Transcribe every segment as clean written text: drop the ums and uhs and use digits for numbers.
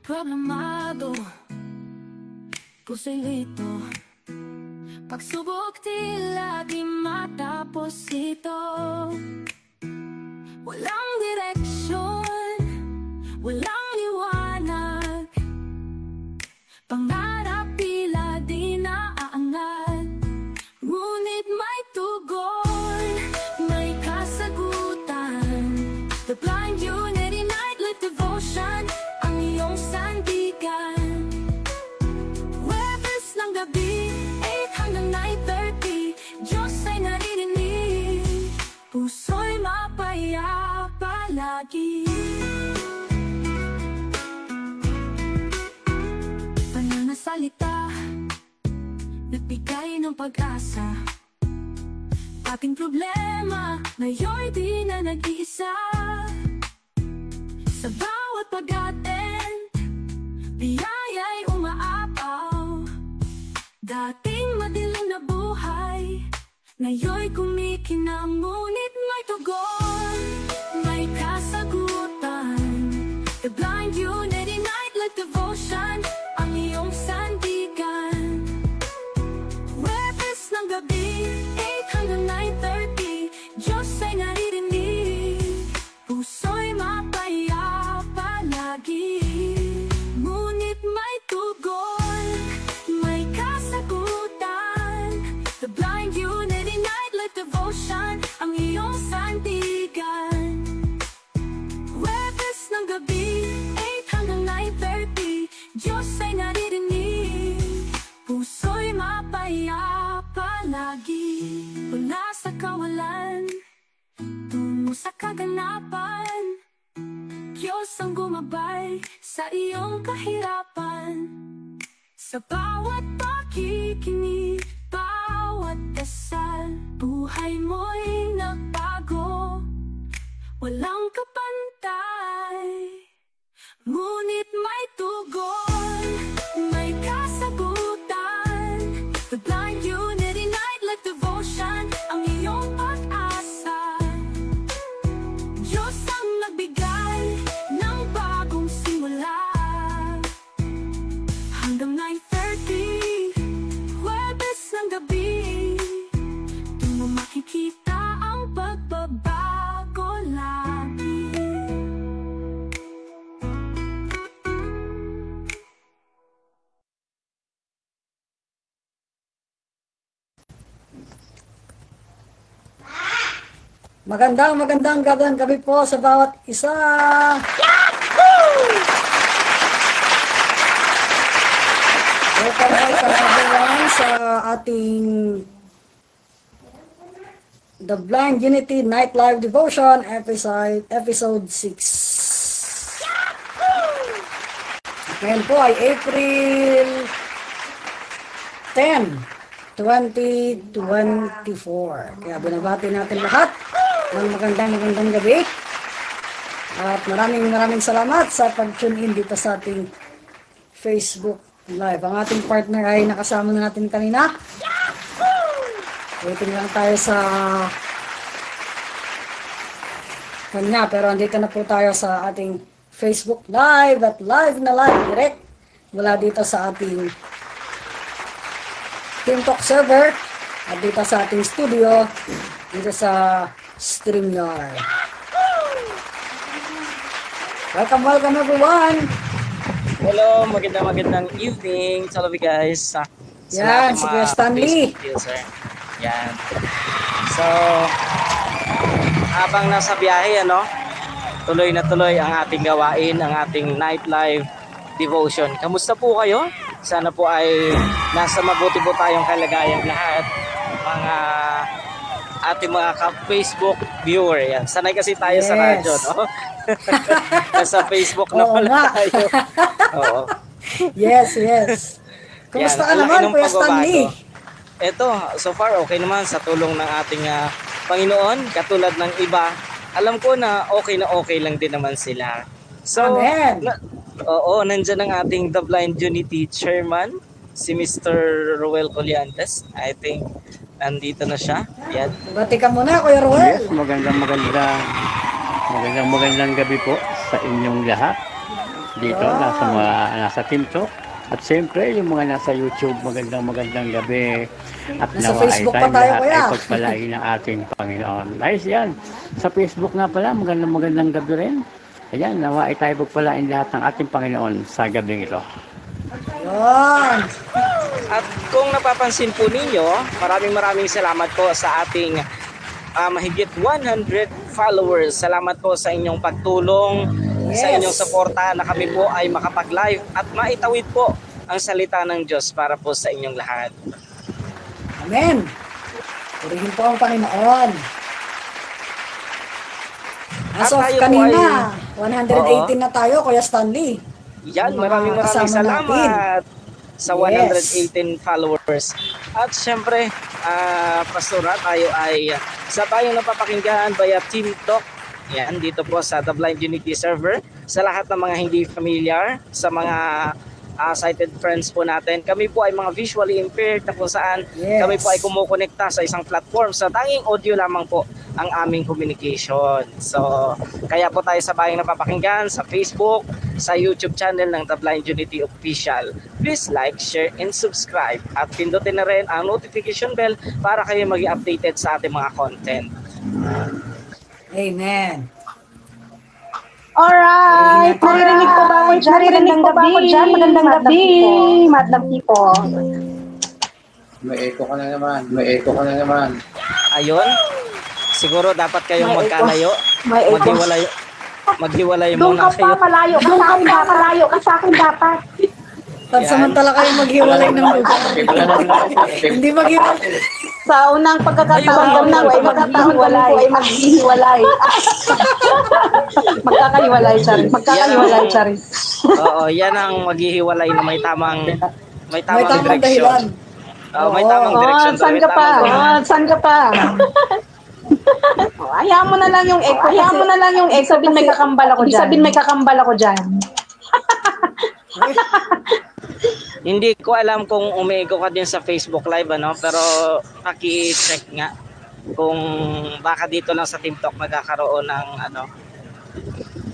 Problemado, puso'y lito, pagsubok tila di matapos ito. Walang direksyon, walang liwanag, pangarap tila di naaangat. Ngunit may tugon, may kasagutan. The Blind Unity Nightly Devotion, ang iyong sandigan. Webes ng gabi, 8 hanggang 9:30, Diyos ay naririnig, puso'y mapayapa lagi. Pananasalita, nagbigay ng pag-asa. Ating problema, ngayon'y di na nag-iisa. Sa bawat pag-attend, biyaya'y umaapaw. Dating madilim na buhay, ngayon'y kumikinang, ngunit may tugon, may kasagutan. The Blind Unity Nightly Devotion, ang iyong sandigan. Webes ng gabi, 8 hanggang 9:30, Diyos ay naririnig, puso'y mapayapa lagi. Ngunit may tugon, may kasagutan. The Blind Unity Nightly Devotion, ang iyong sandigan. Webes ng gabi, 8 hanggang 9:30, Diyos ay naririnig, puso'y mapayapa lagi. Mula sa kawalan, tungo sa kaganapan, Diyos ang gumabay sa iyong kahirapan. Sa bawat pakikinig, bawat dasal, buhay mo'y nagbago, walang kapantay. Ngunit may tugon, may kasagutan. The Blind Unity Nightly Devotion, ang iyong pag-asa. Diyos ang nagbigay ng bagong simula. Hanggang 9:30, Huwebes ng gabi, doon mo makikita ang pagbabago lagi. Magandang gabi po sa bawat isa. Welcome everyone sa ating The Blind Unity Night Live Devotion episode 6. Ngayon po ay April 10, 2024. Kaya binabati natin lahat ng magandang gabi. At maraming salamat sa pag-tune in dito sa ating Facebook Live. Ang ating partner ay nakasama na natin kanina. Waiting lang tayo sa kanya. Pero andito na po tayo sa ating Facebook Live at live direct mula dito sa ating TeamTalk server at dito sa ating studio dito sa StreamYard. Welcome everyone. Hello, magandang evening sa labi guys. Yan, si Kuya Stanley. Yan. So, habang nasa biyahe, tuloy na tuloy ang ating gawain, ang ating night live devotion. Kamusta po kayo? Sana po ay nasa mabuti po tayong kalagayan lahat. Mga ating mga Facebook viewer. Yan. Sanay kasi tayo sa radyo, no? Nasa Facebook na pala tayo. Oo. Yes. Kumusta ka naman, Kuya Stanley? Ito, so far okay naman sa tulong ng ating Panginoon. Katulad ng iba, alam ko na okay lang din naman sila. So, nandyan ang ating The Blind Unity Chairman, si Mr. Roel Colliantes. I think nandito na siya. Yan. Bati ka muna, Kuya Roel. Yes, magandang gabi po sa inyong lahat. dito, nasa TikTok. At siyempre, yung mga nasa YouTube, magandang gabi. At Nasa nawa Facebook ay pa tayo, lahat kuya. ay pagpalain ng ating Panginoon. Nice yan. Sa Facebook nga pala, magandang gabi rin. Ayan, nawa ay tayo pagpalain lahat ng ating Panginoon sa gabing ito. Yan. At kung napapansin po ninyo, maraming salamat po sa ating mahigit 100 followers. Salamat po sa inyong pagtulong, sa Yes. inyong suporta na kami po ay makapag-live at maitawid po ang salita ng Diyos para po sa inyong lahat. Amen. Purihin po ang Panginoon. As At of tayo po kanina, ay- 118 na tayo, Kuya Stanley. Yan, Ang mga maraming kasama salamat sa Yes. 118 followers. At syempre, Pastora, tayo ay sa tayong napapakinggan via Team Talk. Yan, dito po sa The Blind Unity server. Sa lahat ng mga hindi familiar, sa mga sighted friends po natin, kami po ay mga visually impaired na kung saan Yes. kami po ay kumukonekta sa isang platform sa tanging audio lamang po ang aming communication. So, kaya po tayo sa bayang napapakinggan sa Facebook, sa YouTube channel ng The Blind Unity Official. Please like, share, and subscribe. At pindutin na rin ang notification bell para kayo maging updated sa ating mga content. Amen. Alright, naririnig ko ba ako dyan? Magandang gabi. Magandang gabi, madam people. May echo ka na naman. Ayun, siguro dapat kayong May echo. magkalayo. May echo. Maghiwalay Doon muna ka pa, kayo. malayo. Doon ka pa, malayo ka sa akin dapat. Pansamantala kayo maghiwalay ng lugar. Hindi maghiwalay. Sa unang pagkakataon ko ay maghihiwalay. Magkakahiwalay, Charis. Magkakahiwalay, Charis. Oo, yan ang maghihiwalay na may tamang May tamang dahilan. direksyon. May tamang Oh, direksyon. saan ka pa? Saan ka pa? Hayaan mo na lang yung echo. Sabihin may kakambal ako dyan. Hindi ko alam kung umiiko ka din sa Facebook Live, pero paki-check nga kung baka dito lang sa TikTok magkakaroon ng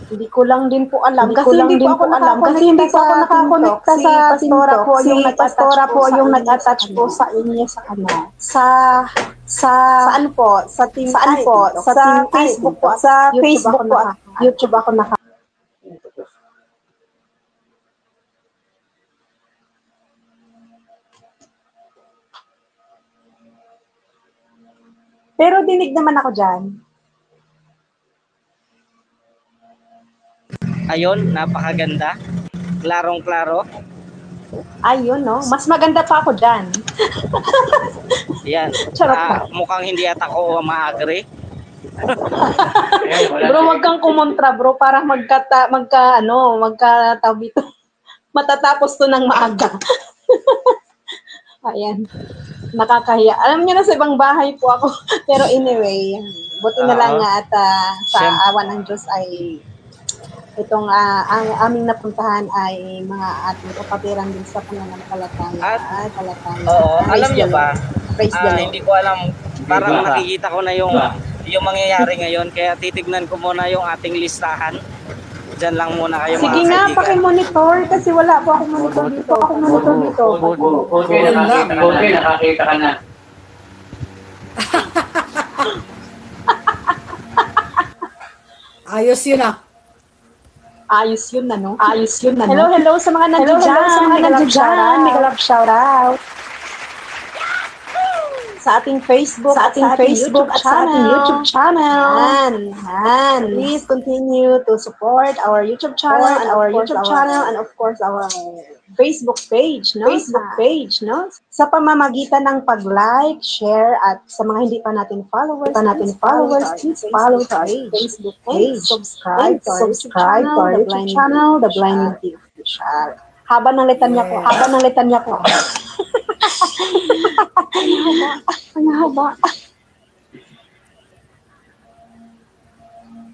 Hindi ko lang din po alam kasi hindi po ako nakakonekta sa pastora po yung nag-attach po sa inyo sa saan po sa Facebook po sa Facebook po at YouTube ako naka. Pero dinig naman ako diyan. Ayun, napakaganda. Klarong-klaro. Ayun, no? Mas maganda pa ako dyan. Yan. Charot ka. Mukhang hindi ata ako ma-agree. Bro, wag kang kumontra, bro, para magkatabi to. Matatapos to ng maaga. Ayan. Nakakahiya. Alam niyo na sa ibang bahay po ako. Pero anyway, buti na lang nga at sa awa ng Diyos ay itong ang aming napuntahan ay mga ating kapatiran din sa pananampalataya. Oo, alam niyo ba? Praise the Lord. Hindi ko alam. Parang nakikita ko na yung mangyayari ngayon. Kaya titignan ko muna yung ating listahan. Diyan lang muna kayo, Sige mga nga, kaibigan. pakimonitor kasi wala po ako monitor dito. Okay, nakakita ka na. Ayos yun ah. Ayos yun na, no? Hello sa mga nandiyan. Mega love shoutout. Sa ating Facebook, at sa ating YouTube channel. Please continue to support our YouTube channel and of course our Facebook page, no? Sa pamamagitan ng pag-like, share at sa mga hindi pa natin followers, please follow our Facebook page. Subscribe to our YouTube channel, The Blind Unity Official. Haba ng litanya ko. Ang haba.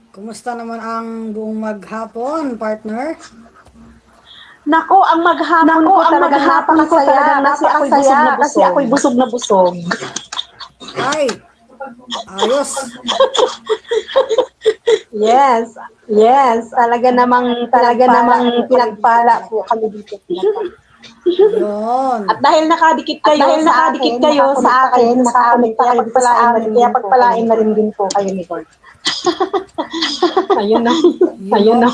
Kumusta naman ang buong maghapon, partner? Nako, ang maghapon ko talaga napakasaya kasi ako'y busog na busog. Ay, ayos. Yes. Yes. Talaga namang pinagpala po kami dito. Yun. At dahil nakadikit kayo sa akin, kaya pagpalain na rin din po kayo ni Lord. Ayun na. Ayun na.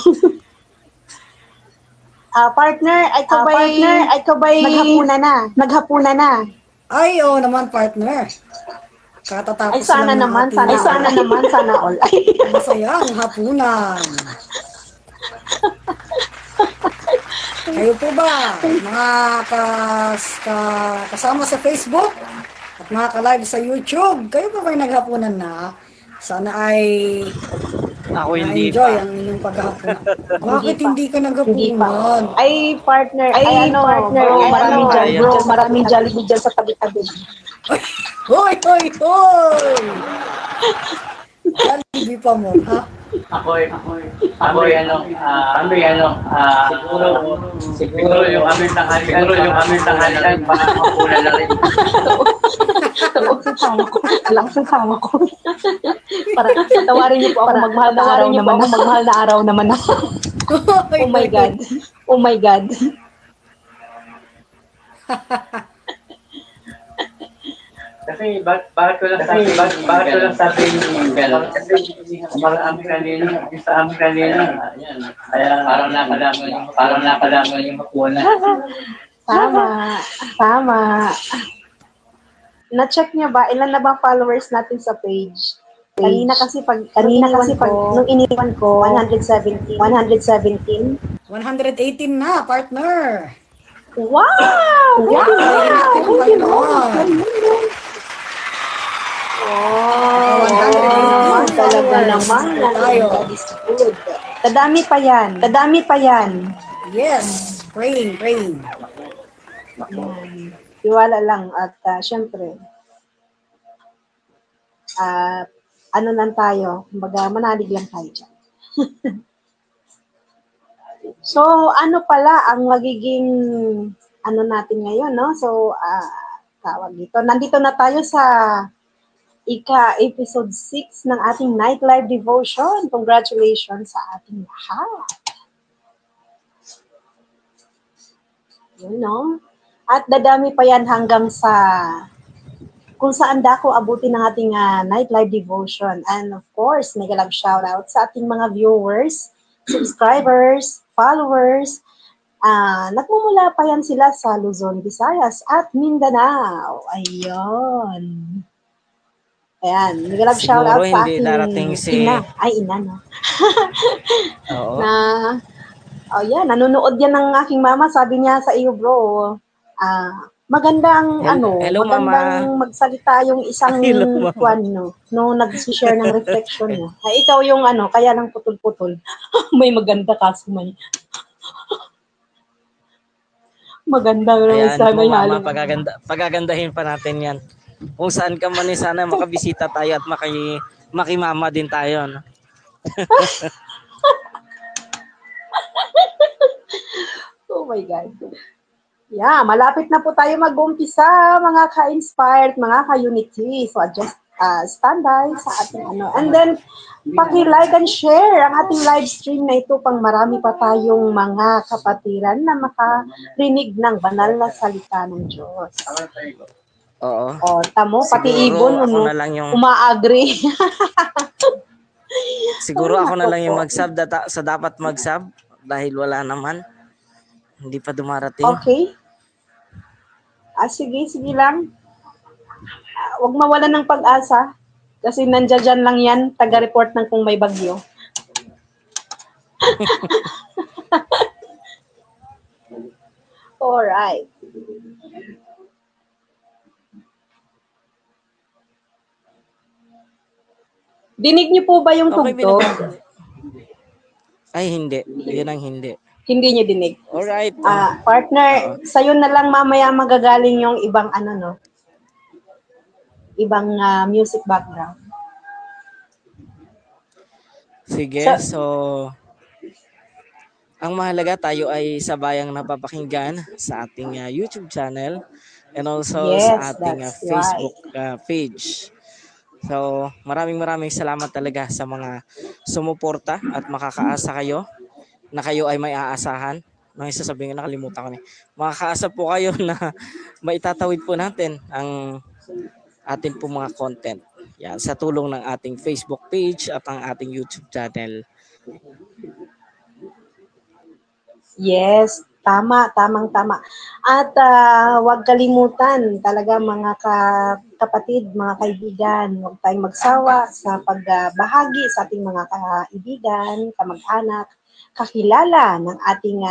Partner, ikaw ba'y naghapunan na? Ay, oo naman, partner. Katatapos Ay, sana lang ng naman, ating sana all. masayang hapunan. Kayo po ba, mga kasama sa Facebook at mga ka-live sa YouTube, kayo po ba'y naghapunan na? Sana ay Ako hindi na-enjoy pa. ang inyong paghahapunan. Bakit hindi ka naghapunan? Ay, partner, maraming Jollibee dyan sa tabi-tabi. Hoy, hoy, hoy! Jollibee pa mo, ha? Siguro yung aming tanghalian, baka mapunan na rin. Alam sa sama ko. Para tawarin niyo po ako magmahal na araw naman na. Oh my God. Oh my God. Kasi bakit ko lang sabi yung gano'n? Marami kanina, sa amin kanina. Kaya parang nakalaman yung makuha na. Tama. Na-check niyo ba ilan na ba followers natin sa page? Kanina kasi pag nung iniwan ko 117. 118 na, partner. Wow! Oh, talaga naman. Good. Kadami pa yan. Yes, praying. Tiwala lang at syempre, ano lang tayo, kumbaga manalig lang tayo dyan. So, ano pala ang magiging ano natin ngayon, no? So, tawag dito. Nandito na tayo sa episode 6 ng ating Night Live Devotion. Congratulations sa ating lahat. Yun, no? At dadami pa yan hanggang sa kung saan dako abutin ng ating Night Live Devotion. And of course, mega love shoutout sa ating mga viewers, subscribers, followers. Nagmumula pa yan sila sa Luzon, Visayas at Mindanao. Ayun. Ayan, mega love shoutout sa ating ina. Ay, ina, no? Oo. Yan, nanonood yan ng aking mama. Sabi niya sa iyo, bro, magandang magandang magsalita yung isang kwan, no nag-share ng reflection mo. Ikaw yung kaya lang putol-putol. May maganda kaso may maganda rin sa may halo. Pagagandahin pa natin yan. Kung saan ka man sana makabisita tayo at makimama din tayo. No? Oh my God. Yeah, malapit na po tayo mag-umpisa, mga ka-inspired, mga ka-unity. So, just stand by sa ating And then, paki-like and share ang ating live stream na ito pang marami pa tayong mga kapatiran na makarinig ng banal na salita ng Diyos. Oo. O, tamo, pati ibon, uma-agree. Siguro ako na lang yung mag-sub sa dapat mag-sub dahil wala naman. Hindi pa dumarating. Okay. Sige lang. Huwag mawalan ng pag-asa kasi nandiyan lang yan, taga-report ng kung may bagyo. Alright. Dinig niyo po ba yung tugtog? Ay, hindi. Yun ang hindi. Hindi niyo dinig. Alright. Partner, sa'yo na lang mamaya magagaling yung ibang ibang music background. Sige, so ang mahalaga tayo ay sabayang napapakinggan sa ating YouTube channel and also sa ating Facebook page. So, maraming salamat talaga sa mga sumuporta at makakaasa kayo na kayo ay may aasahan. May sasabihin ko, nakalimutan ko na. Makakaasa po kayo na maitatawid po natin ang atin po mga content. Yan, sa tulong ng ating Facebook page at ang ating YouTube channel. Yes, tamang-tama. At huwag kalimutan talaga mga kapatid, mga kaibigan, huwag tayong magsawa sa pagbahagi sa ating mga kaibigan, kamag-anak, kakilala ng ating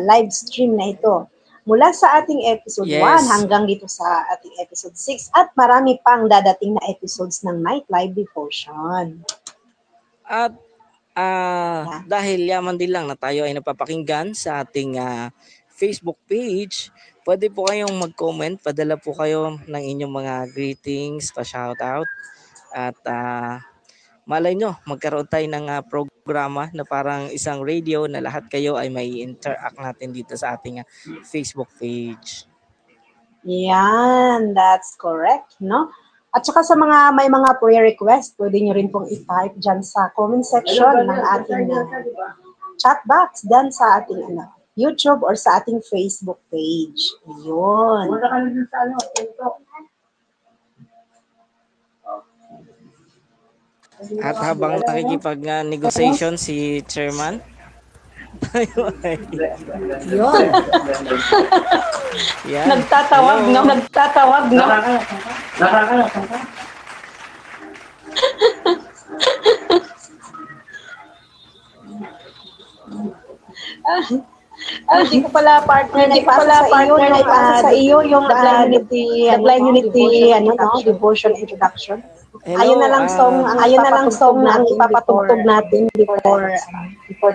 live stream na ito. Mula sa ating episode 1 hanggang dito sa ating episode 6 at marami pang dadating na episodes ng Night Live Devotion. At dahil yaman din lang na tayo ay napapakinggan sa ating Facebook page, pwede po kayong mag-comment, padala po kayo ng inyong mga greetings, pa-shoutout. At malay nyo, magkaroon tayo ng programa na parang isang radio na lahat kayo ay may interact natin dito sa ating Facebook page. Yan, that's correct, no? At saka sa mga may mga prayer request, pwede nyo rin pong i-type dyan sa comment section ng ating chat box dyan sa ating YouTube or sa ating Facebook page. Yun. At habang nakikipag-negotiation si Chairman, tayo ay... Yun. Yan. Nagtatawag, Hello. no? Nagtatawag, no? Hindi ko pala partner na ipasa sa iyo yung Line Unity devotion introduction. Hello, Ayun na lang song na ang ipapatugtog natin before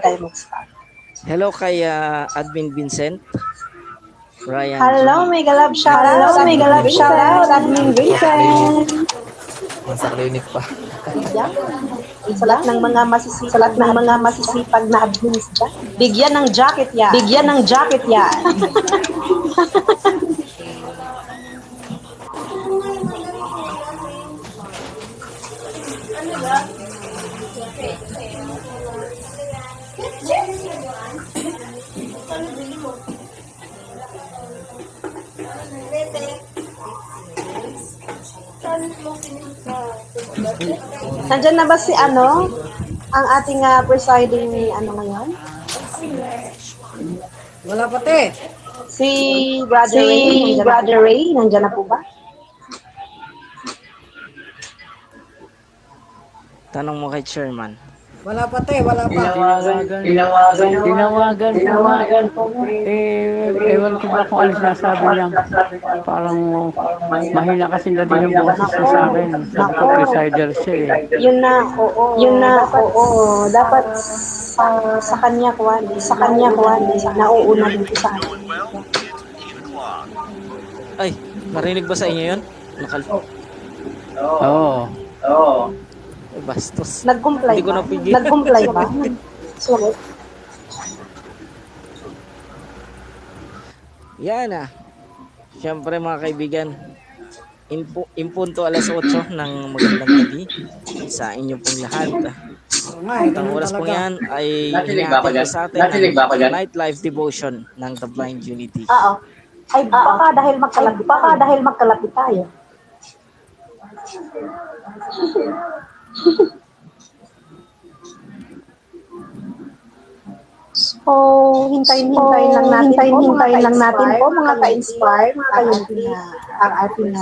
tayo mag-start. Hello kay Admin Vincent. Ryan. Hello, mega love shout out, Admin Vincent. Nasa clinic pa. Sa lahat ng mga masisipag na admins dyan. Bigyan ng jacket yan. Nandyan na ba si ang ating presiding ngayon? Wala pati. Si Brother Ray, nandyan na po ba? Tanong mo kay Chairman. Wala pati, wala pa. Tinawagan po. Ewan ko ba kung ano sinasabi lang. Parang mahina kasi na din yung boses niya sa akin. Ako, presider siya eh. Yun na, oo. Dapat sa kanya kuwan. Nauuna dito sa akin. Ay, narinig ba sa inyo yun? Oo. Ay, bastos. Nag-comply Hindi ko ba? napigil. Nag-comply ba? Sorry. Yan Siyempre mga kaibigan, impunto alas 8 ng magandang gabi sa inyo pong lahat. At ang oras pong yan ay hinahatid ko sa atin ng Night Live Devotion ng The Blind Unity. Oo. Ay, baka dahil magkalapit tayo. So, hintayin lang natin po mga ka-inspire, ang ating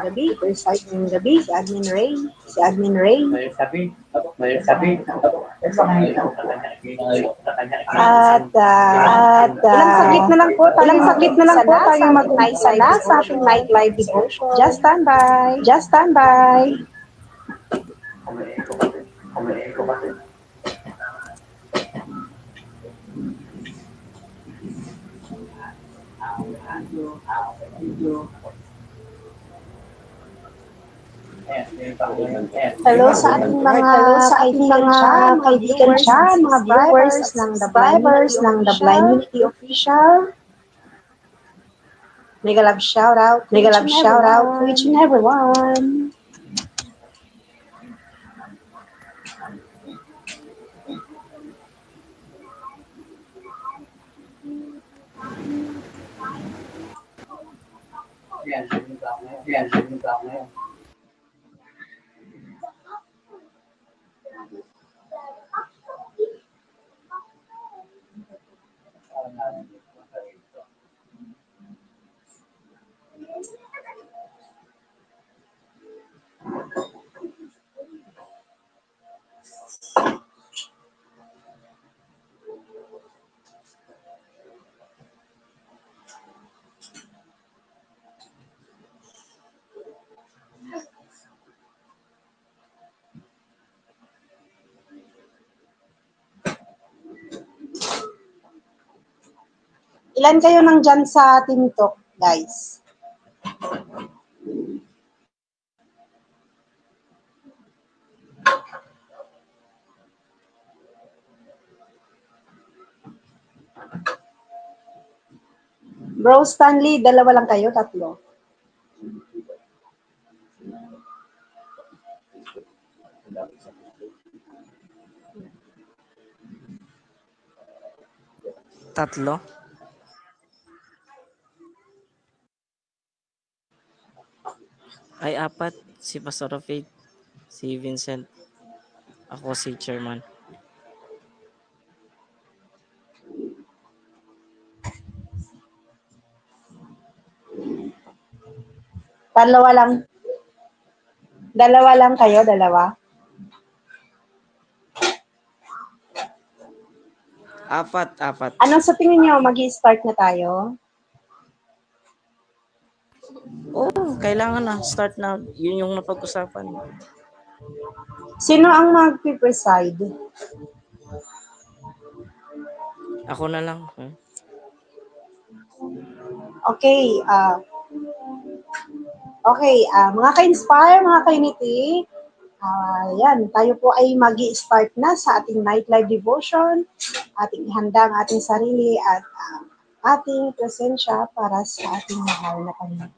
gabi, si Admin Ray. At ilang saglit na lang po tayo mag-umpisa sa ating Night Live Devotion. Just stand by. Hello sa ating mga kaibigan dyan, mga viewers ng The Blind Unity Official. Mega love shout out to each and everyone. Yan, sinuka ako ngayon. Ilan kayo nandyan sa Team Talk, guys? Bro Stanley, dalawa lang kayo, tatlo? Tatlo? Ay, apat. Si Pastor of Faith, si Vincent, ako si Chairman. Dalawa lang. Dalawa lang kayo, dalawa? Apat. Anong sa tingin niyo, mag-i-start na tayo? Oo, kailangan na. Start na. Yun yung napag-usapan. Sino ang mag-preside? Ako na lang. Okay, mga ka-inspire, mga ka-unity, yan, tayo po ay mag-i-start na sa ating night live devotion, ating ihanda ang ating sarili at ating presensya para sa ating mahal na Panginoon.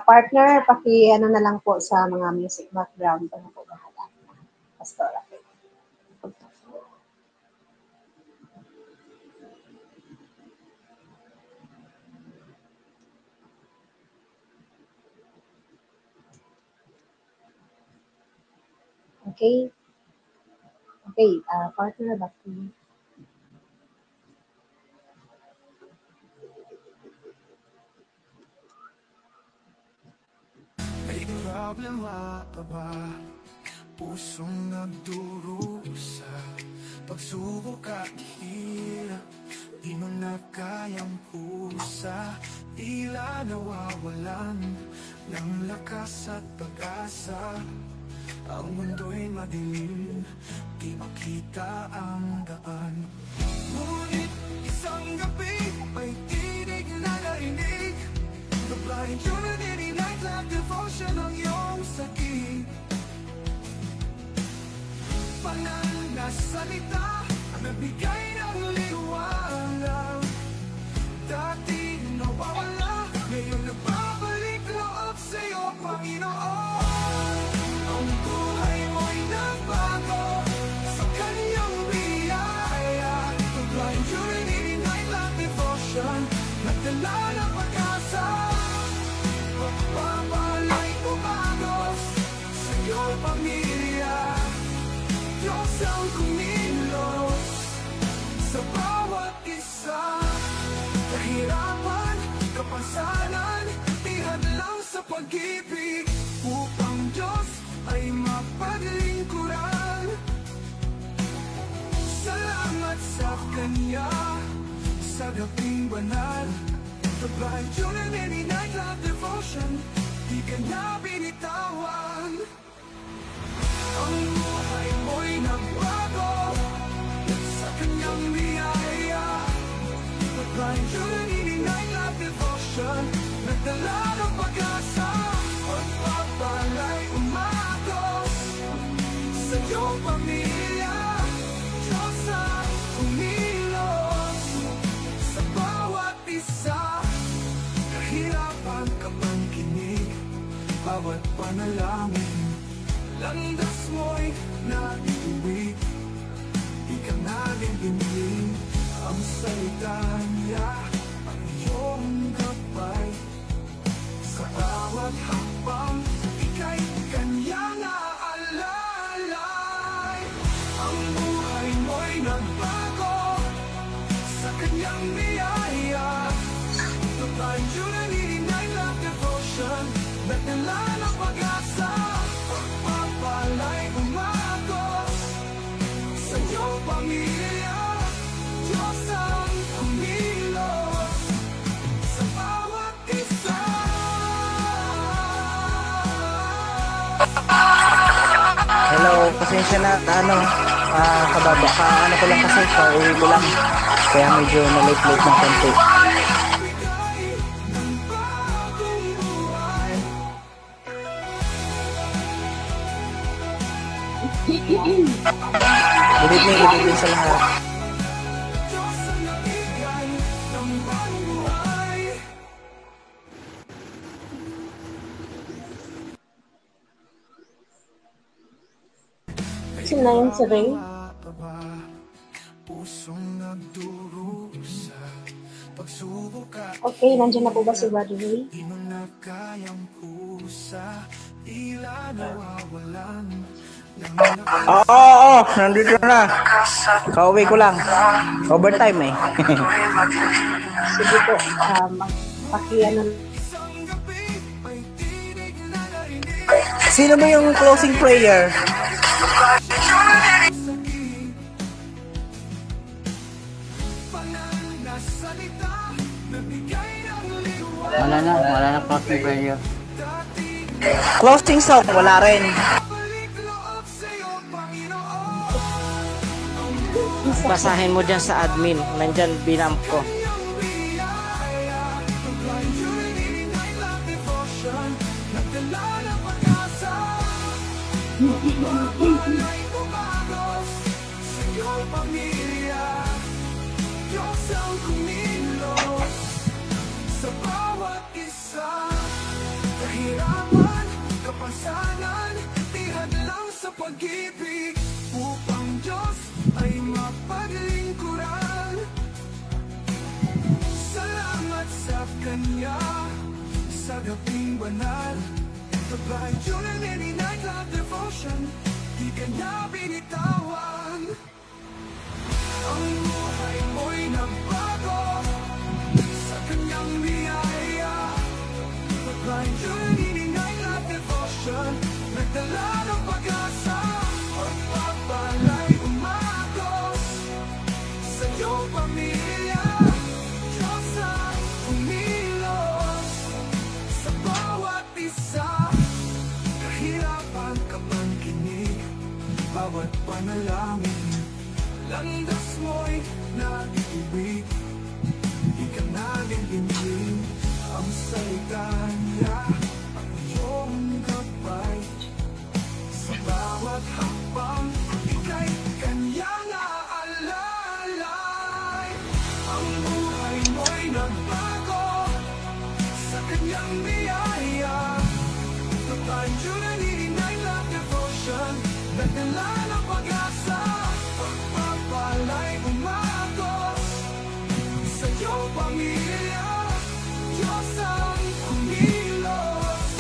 Partner, ano na lang po sa mga music background. Ano po bahala? Pastora. Okay. Partner, back to you. May problema pa ba? Pusong nagdurusa, pagsubok at hirap, di mo na kayang pusa, tila nawawalan ng lakas at pag-asa. Ang mundo'y madilim, di makita ang daan. Ngunit isang gabi, may tinig na narinig, the blind unity, night love devotion ang iyong sakit. Banal na salita, nagbigay ng liwanag. Dati nawawala, ngayon nagbabalik loob sa'yo, Panginoon. Ang buhay mo'y nagbago sa kanyang biyaya. The blind unity, night love devotion, nagdala ng pag-asa. Pagpapalay umagos sa iyong pamilya. Diyos ang kumilos sa bawat isa. Kahirapan, kapansanan, ihad lang sa pag-ibig, upang Diyos ay mapaglingkuran. Salamat sa Kanya sa gabing banal. The blind unity, night love devotion, di ka na binitawan. Ang buhay mo'y nagbago sa kanyang biyaya. The blind unity, night love devotion, nagdala ng pag-asa. Pagpapalay umagos sa iyong pamilya. Diyos ang kumilos sa bawat isa. Kahirapan ka man kinig, bawat panalangin Landas mo'y naiuwi, di ka namin hiniling. Ang salita niya, ang iyong gabay. Sa bawat hakbang, ika'y kanyang aalalay. Ang buhay mo'y nagbago sa kanyang biyaya. The blind journey, night love devotion, nagdala ng pag-asa. Pagpapalay umagos sa iyong pamilya. Diyos ang kumilos sa bawat isa. Hello, pasensya na, kababa ka, ko lang kasi, pauwi ko lang. Kaya medyo na-late ng konti. Good evening sa lahat. Diyos ang nabigay ng bagong buhay. Sila yung si Ray. Pusong nagdurusa, pagsubok at Okay, nandiyan na po ba si Brother Ray? di mo na kayang pusa, tila nawawalan ng Oo, nandito na. Kauwi ko lang. Overtime eh. Sige po, magpakiano. isang gabi, may tinig na narinig. Sino mo yung closing prayer? Banal na salita, nabigay ng liwanag. Wala na closing prayer. Closing song, wala rin. Balik loob sa'yo, Panginoon. Basahin mo dyan sa admin. Nandyan binamp ko. Iyong biyaya, the blind journey, night love devotion, nagdala ng pag-asa. Pagpapalay umagos sa iyong pamilya. Diyos ang kumilos sa bawat isa. Kahirapan, kapansanan, tihad lang sa pag-ibig, upang Diyos ay mapaglingkuran. Salamat sa Kanya, sa gabing banal. The blind journey, night love devotion, di ka niya binitawan. Ang buhay mo'y nagbago sa Kanyang biyaya. The blind journey, night love devotion, nagdala ng pag-asa. Pagpapalay umagos sa iyong pamilya. Diyos ang kumilos sa bawat isa. Kahirapan ka man kinig, bawat panalangin. Landas mo'y nag-ibig, di ka nalilingling. Ang salita niya, ang iyong gabay. Sa bawat hakbang, ika'y kanyang aalalay. Ang buhay mo'y nagbago sa kanyang biyaya. The blind journey, night love devotion, nagdala ng pag-asa. Pagpapalay umagos sa iyong pamilya. Diyos ang kumilos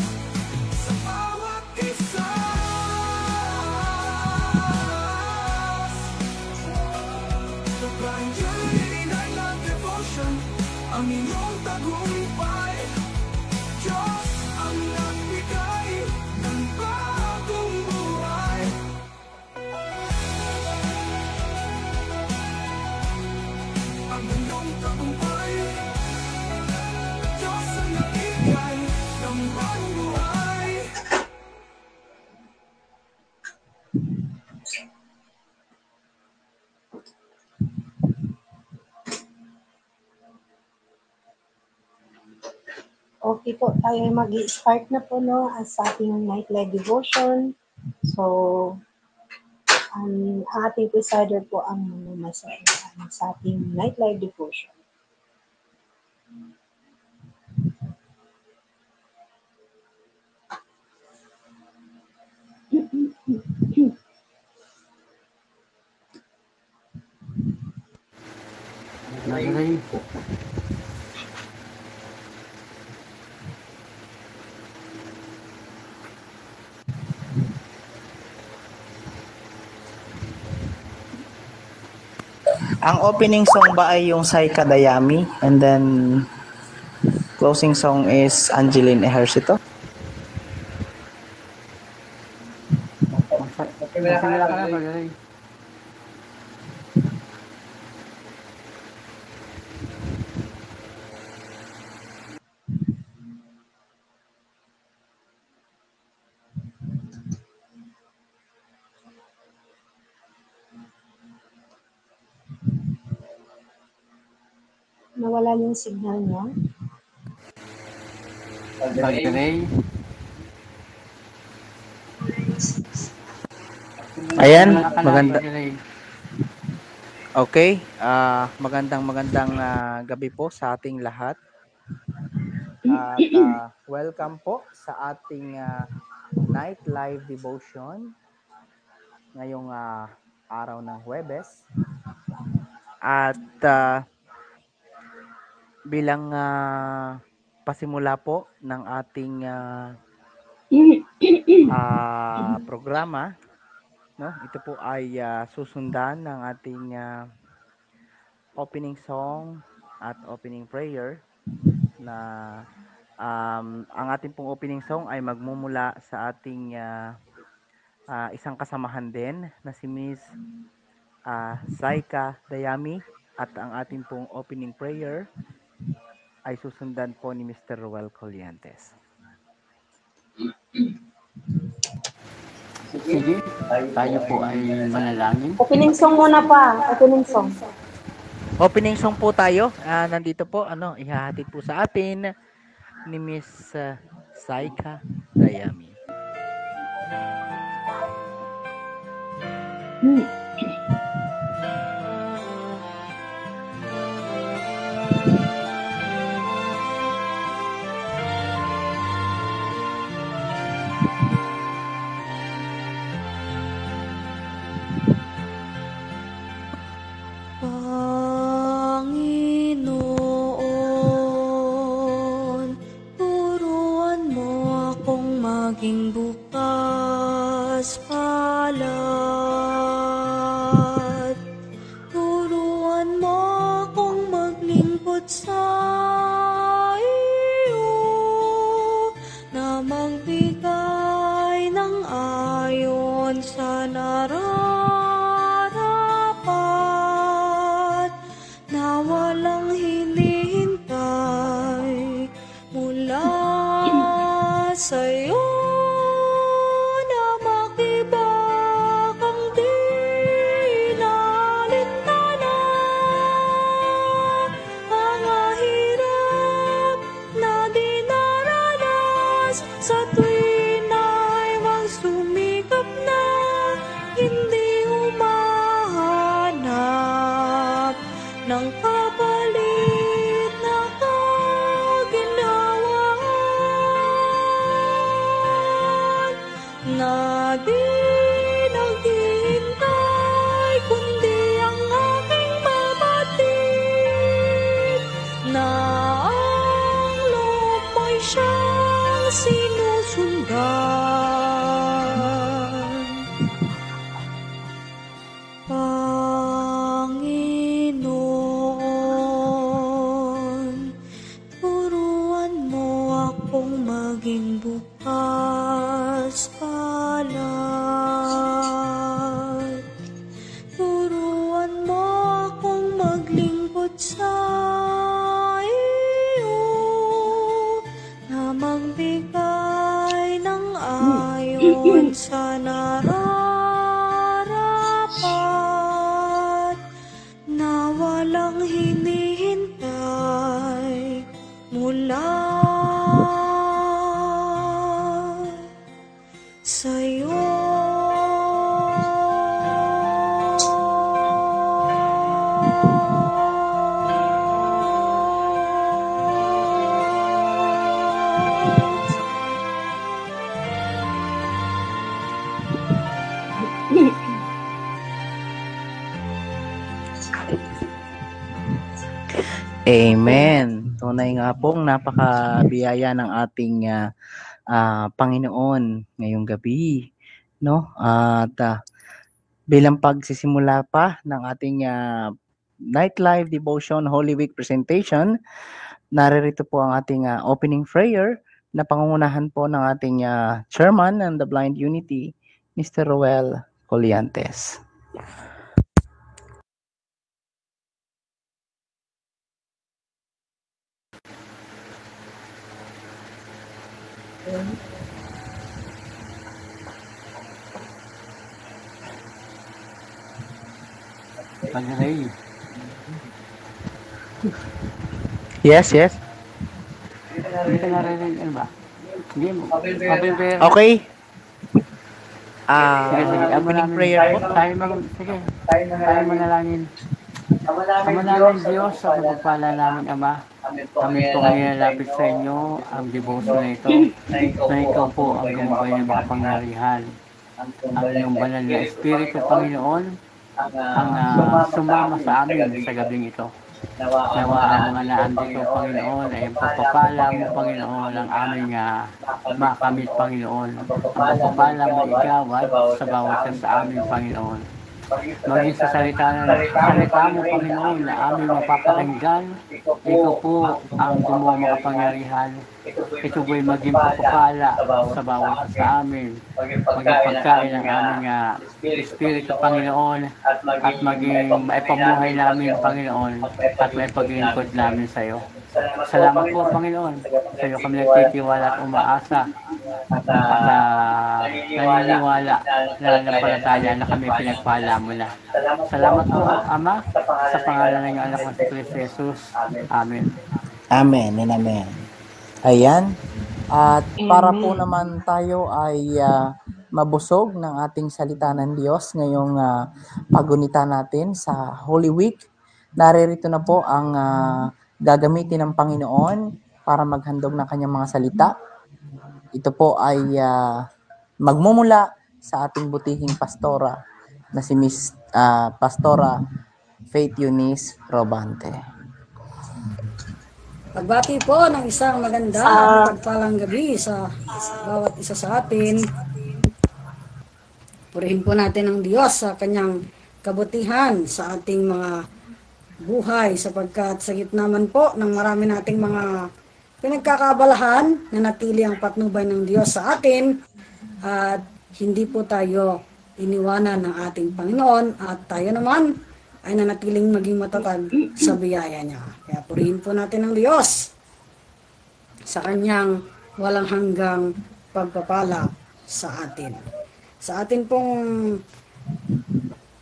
sa bawat isa. The blind journey, night love devotion, ang iyong tagumpay. Diyos ang nagbigay ng bagong buhay. Ang iyong tagumpay. Diyos ang nagbigay ng bagong buhay. Okay po, tayo mag-start na po sa ating nightly devotion. So, ang ating presider po ang mamamasa sa ating nightly devotion. Ang opening song ba ay yung Saika Dayami, and then closing song is Angeline Ejercito? Magsimula ka na, Brother Ray. Nawala yung signal niya. Brother Ray. Ayan, Wala ka na, maganda. Brother Ray. Okay, magandang gabi po sa ating lahat. At welcome po sa ating night live devotion ngayong araw ng Huwebes. At bilang pasimula po ng ating programa, no? Ito po ay susundan ng ating opening song at opening prayer na ang ating pong opening song ay magmumula sa ating isang kasamahan din na si Miss Saika Dayami, at ang ating pong opening prayer ay susundan po ni Mr. Ruel Colliantes. Sige, tayo po ay manalangin. Opening song muna pa. Opening song. Opening song po tayo. Nandito po, ihahatid po sa atin ni Miss Saika Dayami. Panginoon, turuan mo akong maging bukas palad. Turuan mo akong maglingkod sa iyo, na magbigay ng ayon sa nararapat, na walang hinihintay mula sa'yo, na makibak ang di nalintana, mga hirap na dinaranas sa tuwin ay magsumikap na hindi humahanap ng kapalit na kaginhawaan, na di naghihintay kundi ang aking mabatid, na ang loob mo'y siyang sinusundan. Panginoon, turuan mo akong maging bukas palad. Turuan mo akong maglingkod sa iyo, na magbigay ng ayon sa nararapat, na walang hinihintay mula sa'yo. Amen. Tunay nga pong napakabiyaya ng ating Panginoon ngayong gabi, no? At bilang pagsisimula pa ng ating Night Live Devotion Holy Week presentation. Naririto po ang ating opening prayer na pangungunahan po ng ating chairman ng The Blind Unity, Mr. Roel Colliantes. Pag-ray. Yes, yes. Hindi ka narinig, ano ba? Hindi mo. Okay. Sige, sige. Amo Opening namin. prayer po. Sige. Tayo manalangin. Ama namin Diyos, sa pagpapala namin, Ama. Kami po ngayon lapit sa inyo ang devotion na ito. Na ikaw po ang gumabay ng makapangyarihan. Ang iyong banal na Espiritu, Panginoon, ang sumama sa amin sa gabing ito. Nawa ang mga naandito, Panginoon, ay pagpapala mo, Panginoon, ang aming makamit, Panginoon. Ang pagpapala mo igawad sa bawat sa amin, Panginoon. Maging sa salita mo, Panginoon, na aming mapapakinggan. Ikaw po ang gumawa makapangyarihan. Ito po'y maging pagpapala sa bawat sa amin. Maging pagkain ng aming Espiritu, Panginoon, at maging maipamuhay namin, Panginoon, at maipag-iingkod namin sa iyo. Salamat po, Panginoon. Sa iyo kami nagtitiwala at umaasa at naniniwala na nanampalataya na kami pinagpala mo na. Salamat po, Ama, sa pangalan ng anak ng si Kristo Jesus. Amen. Amen and amen. Ayan. At para po naman tayo ay mabusog ng ating salita ng Diyos ngayong pagunita natin sa Holy Week. Naririto na po ang gagamitin ng Panginoon para maghandog ng kanyang mga salita. Ito po ay magmumula sa ating butihing pastora na si Miss Pastora Faith Eunice Robante. Pagbati po ng isang maganda at pagpalang gabi sa bawat isa sa atin. Purihin po natin ang Diyos sa kanyang kabutihan sa ating mga buhay sapagkat sa gitna man po ng marami nating mga pinagkakabalahan na natili ang patnubay ng Diyos sa atin at hindi po tayo iniwanan ng ating Panginoon at tayo naman ay nanatiling maging matatag sa biyaya niya. Kaya purihin po natin ang Diyos sa kanyang walang hanggang pagpapala sa atin. Sa atin pong,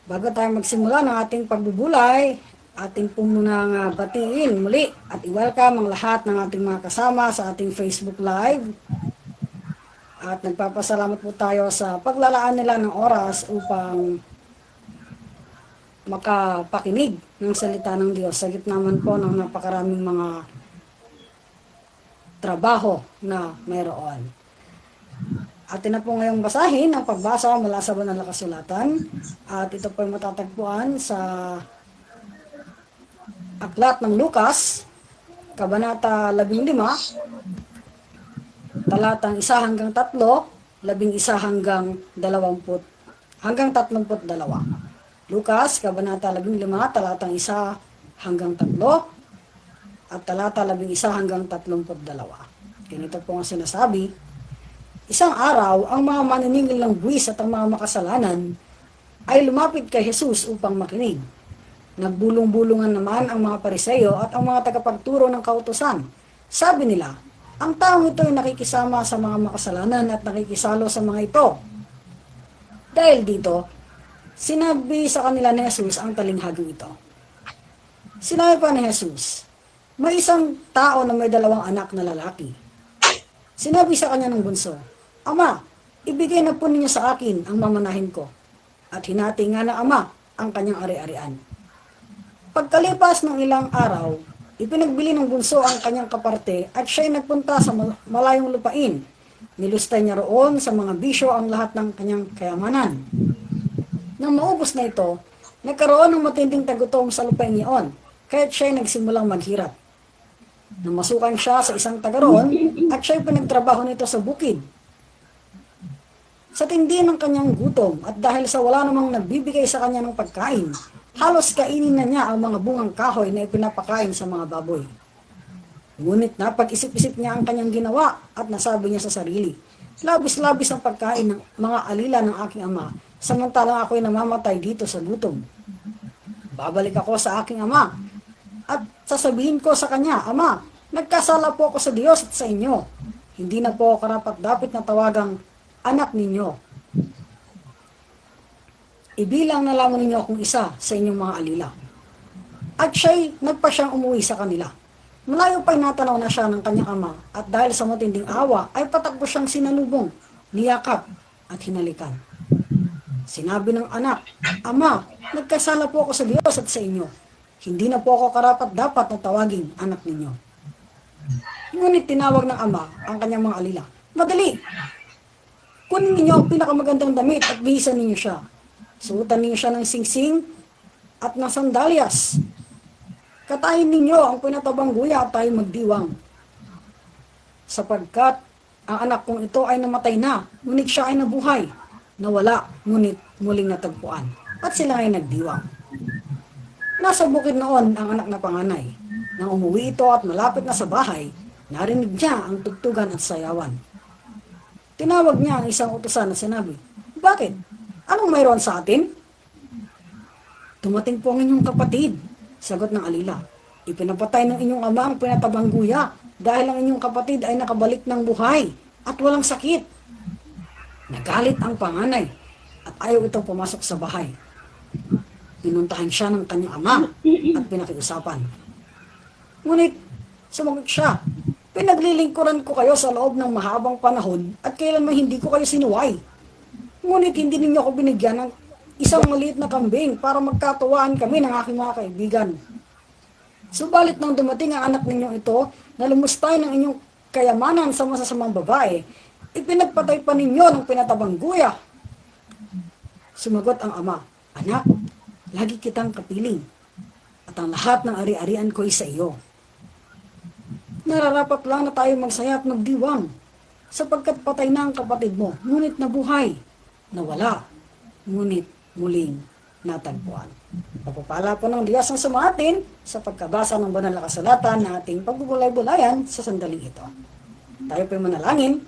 bago tayo magsimula ng ating pagbubulay, ating pong munang batiin muli at i-welcome ang lahat ng ating mga kasama sa ating Facebook Live. At nagpapasalamat po tayo sa paglalaan nila ng oras upang makapakinig ng salita ng Diyos sa gitna man po ng napakaraming mga trabaho na mayroon. Atin na po ngayong basahin ang pagbasa mula sa banal na kasulatan at ito po ay matatagpuan sa Aklat ng Lucas, Kabanata 15, talatang 1 hanggang 3, 11 hanggang 32. Lucas, Kabanata 15, talatang 1 hanggang 3, at talata 11 hanggang 32. Ganito po ang sinasabi. Isang araw, ang mga maniningil ng buwis at ang mga makasalanan ay lumapit kay Jesus upang makinig. Nagbulong-bulungan naman ang mga Pariseo at ang mga tagapagturo ng kautusan. Sabi nila, ang taong ito ay nakikisama sa mga makasalanan at nakikisalo sa mga ito. Dahil dito, sinabi sa kanila ni Jesus ang talinghagang ito. Sinabi pa ni Jesus, may isang tao na may 2 anak na lalaki. Sinabi sa kanya ng bunso, Ama, ibigay na po ninyo sa akin ang mamanahin ko. At hinati nga na ama ang kanyang ari-arian. Pagkalipas ng ilang araw, ipinagbili ng bunso ang kanyang kaparte at siya'y nagpunta sa malayong lupain. Nilustay niya roon sa mga bisyo ang lahat ng kanyang kayamanan. Nang maubos na ito, nagkaroon ng matinding tagutom sa lupain niyon, kaya't siya'y nagsimulang maghirap. Namasukan siya sa isang taga roon at siya'y pinagtrabaho nito sa bukid. Sa tindi ng kanyang gutom at dahil sa wala namang nagbibigay sa kanya ng pagkain, Halos kainin na niya ang mga bungang kahoy na ipinapakain sa mga baboy. Ngunit napag-isip-isip niya ang kanyang ginawa at nasabi niya sa sarili, labis-labis ang pagkain ng mga alila ng aking ama, samantalang ako'y namamatay dito sa gutom. Babalik ako sa aking ama at sasabihin ko sa kanya, Ama, nagkasala po ako sa Diyos at sa inyo. Hindi na po karapat-dapat na tawagang anak ninyo. Ibilang na lamang ninyo akong isa sa inyong mga alila. At siya'y nagpa siyang umuwi sa kanila. Malayo pa'y natanaw na siya ng kanyang ama at dahil sa matinding awa ay patakbo siyang sinalubong, niyakap at hinalikan. Sinabi ng anak, Ama, nagkasala po ako sa Diyos at sa inyo. Hindi na po ako karapat-dapat na tawaging anak ninyo. Ngunit tinawag ng ama ang kanyang mga alila. Madali! Kunin ninyo ang pinakamagandang damit at bihisan ninyo siya. Suotan ninyo siya ng singsing at ng sandalyas. Katayin ninyo ang pinatabang guya at tayo magdiwang. Sapagkat ang anak kong ito ay namatay na, ngunit siya ay nabuhay. Nawala, ngunit muling natagpuan. At sila ay nagdiwang. Nasa bukid noon ang anak na panganay. Nang umuwi ito at malapit na sa bahay, narinig niya ang tugtugan at sayawan. Tinawag niya ang isang utusan na sinabi, Bakit? Anong mayroon sa atin? Dumating po ang inyong kapatid, sagot ng alila. Ipinapatay ng inyong ama ang pinatabang guya dahil ang inyong kapatid ay nakabalik ng buhay at walang sakit. Nagalit ang panganay at ayaw itong pumasok sa bahay. Pinuntahan siya ng kanyang ama at pinakiusapan. Ngunit sumagot siya, Pinaglilingkuran ko kayo sa loob ng mahabang panahon at kailanman hindi ko kayo sinuway. Ngunit hindi ninyo ako binigyan ng isang maliit na kambing para magkatuwaan kami ng aking mga kaibigan. Subalit nang dumating ang anak ninyong ito na lumustay ng inyong kayamanan sa masasamang babae, ipinagpatay pa ninyo ng pinatabang guya. Sumagot ang ama, Anak, lagi kitang kapiling at ang lahat ng ari-arian ko ay sa iyo. Nararapat lang na tayo magsaya at magdiwang, sapagkat patay na ang kapatid mo, ngunit nabuhay, nawala, ngunit muling natagpuan. Pagpapala po ng Diyos ang sumatin sa pagkabasa ng banal na kasulatan na ating pagbubulay-bulayan sa sandaling ito. Tayo po'y manalangin.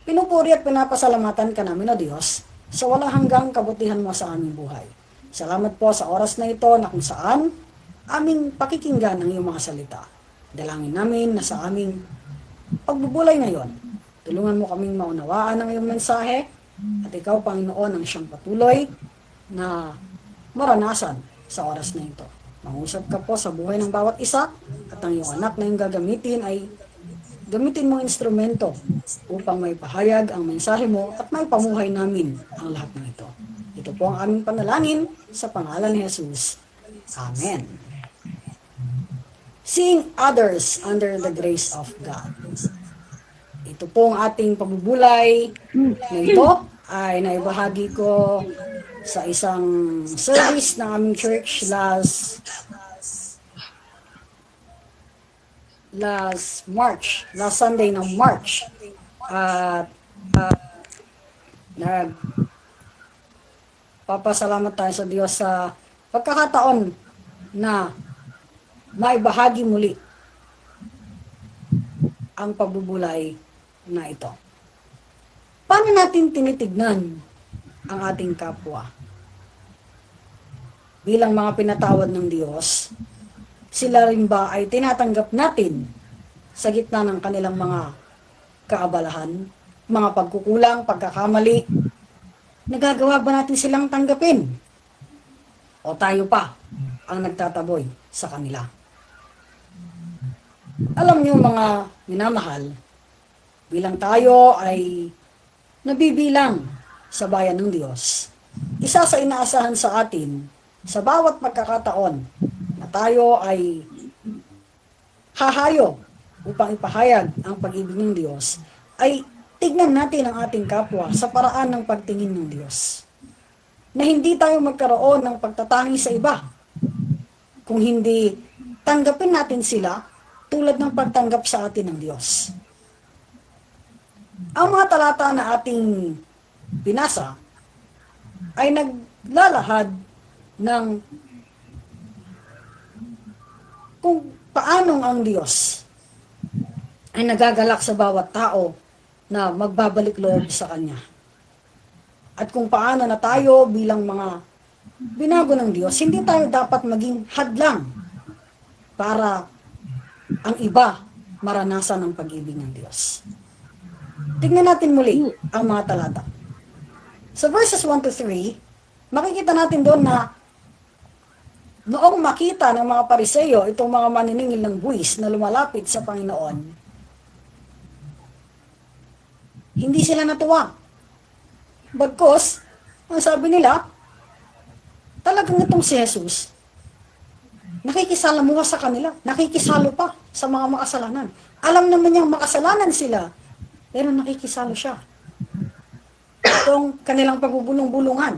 Pinupuri at pinapasalamatan ka namin, O Diyos, sa walang hanggang kabutihan mo sa aming buhay. Salamat po sa oras na ito na kung saan aming pakikinggan ang iyong mga salita. Dalangin namin na sa aming pagbubulay ngayon, tulungan mo kaming maunawaan ang iyong mensahe at ikaw, Panginoon, ang siyang patuloy na maranasan sa oras na ito. Mangusap ka po sa buhay ng bawat isa at ang iyong anak na iyong gagamitin ay gamitin mong instrumento upang may pahayag ang mensahe mo at may pamuhay namin ang lahat ng ito. Ito po ang aming panalangin sa pangalan ni Jesus. Amen. Seeing others under the grace of God. Ito po ang ating pagbubulay na ito ay naibahagi ko sa isang service ng aming church last Sunday ng March. At nagpapasalamat tayo sa Diyos sa pagkakataon na maibahagi muli ang pagbubulay na ito. Paano natin tinitignan ang ating kapwa? Bilang mga pinatawad ng Diyos, sila rin ba ay tinatanggap natin sa gitna ng kanilang mga kaabalahan, mga pagkukulang, pagkakamali? Nagagawa ba natin silang tanggapin? O tayo pa ang nagtataboy sa kanila? Alam niyo mga minamahal, bilang tayo ay nabibilang sa bayan ng Diyos, isa sa inaasahan sa atin sa bawat pagkakataon na tayo ay hahayo upang ipahayag ang pag-ibig ng Diyos, ay tignan natin ang ating kapwa sa paraan ng pagtingin ng Diyos. Na hindi tayo magkaroon ng pagtatangi sa iba, kung hindi tanggapin natin sila tulad ng pagtanggap sa atin ng Diyos. Ang mga talata na ating binasa ay naglalahad ng kung paanong ang Diyos ay nagagalak sa bawat tao na magbabalik loob sa Kanya. At kung paano na tayo bilang mga binago ng Diyos, hindi tayo dapat maging hadlang para ang iba maranasan ang pag-ibig ng Diyos. Tingnan natin muli ang mga talata. Sa verses 1 to 3, makikita natin doon na noong makita ng mga Pariseo itong mga maniningil ng buwis na lumalapit sa Panginoon, hindi sila natuwa. Bagkus, ang sabi nila, talagang itong si Jesus, nakikisalamuha sa kanila, nakikisalo pa sa mga makasalanan. Alam naman niyang makasalanan sila, pero nakikisalo siya. Itong kanilang pagbubulong-bulungan.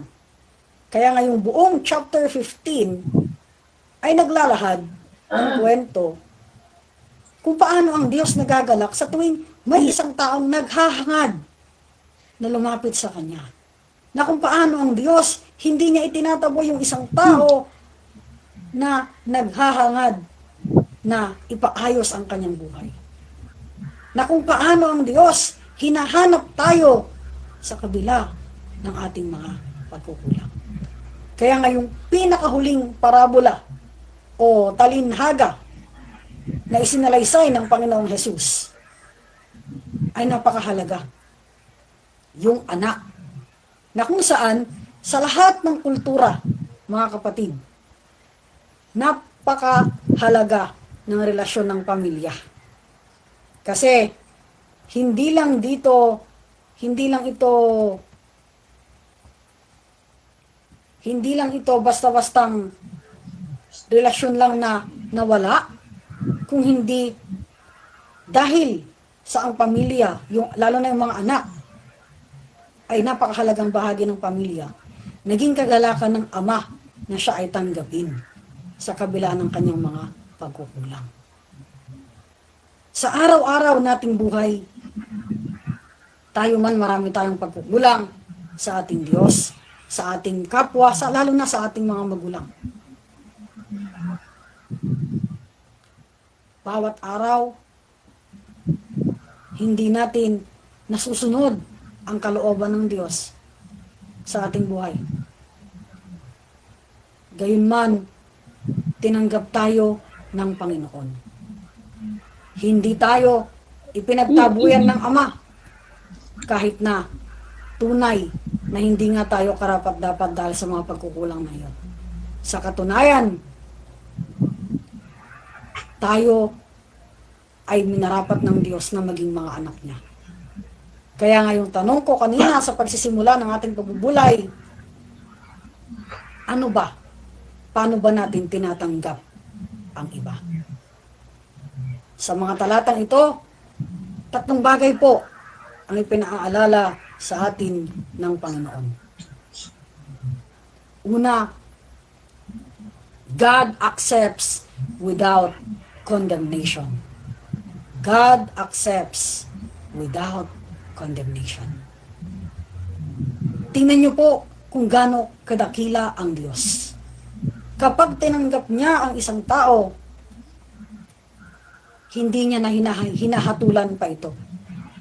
Kaya ngayong buong chapter 15 ay naglalahad ng kwento kung paano ang Diyos nagagalak sa tuwing may isang taong naghahangad na lumapit sa Kanya. Na kung paano ang Diyos hindi niya itinatabo yung isang tao na naghahangad na ipaayos ang kanyang buhay. Na kung paano ang Diyos hinahanap tayo sa kabila ng ating mga pagkukulang. Kaya ngayong pinakahuling parabola o talinhaga na isinalaysay ng Panginoong Jesus ay napakahalaga. Yung anak, na kung saan sa lahat ng kultura, mga kapatid, napakahalaga ng relasyon ng pamilya. Kasi hindi lang ito basta-bastang relasyon lang na nawala, kung hindi dahil sa ang pamilya, lalo na yung mga anak, ay napakahalagang bahagi ng pamilya, naging kagalakan ng ama na siya ay tanggapin sa kabila ng kanyang mga pagkukulang. Sa araw-araw nating buhay, tayo man marami tayong pagkukulang sa ating Diyos, sa ating kapwa, lalo na sa ating mga magulang. Bawat araw, hindi natin nasusunod ang kalooban ng Diyos sa ating buhay. Gayunman, tinanggap tayo ng Panginoon. Hindi tayo ipinagtabuyan ng Ama kahit na tunay na hindi nga tayo karapat-dapat dahil sa mga pagkukulang na iyon. Sa katunayan, tayo ay minarapat ng Diyos na maging mga anak niya. Kaya ngayong tanong ko kanina sa pagsisimula ng ating pagbubulay, ano ba? Paano ba natin tinatanggap ang iba? Sa mga talatang ito, 3 bagay po ang ipinaalala sa atin ng Panginoon. Una, God accepts without condemnation. God accepts without condemnation. Tingnan niyo po kung gaano kadakila ang Diyos. Kapag tinanggap niya ang isang tao, hindi niya na hinahatulan pa ito.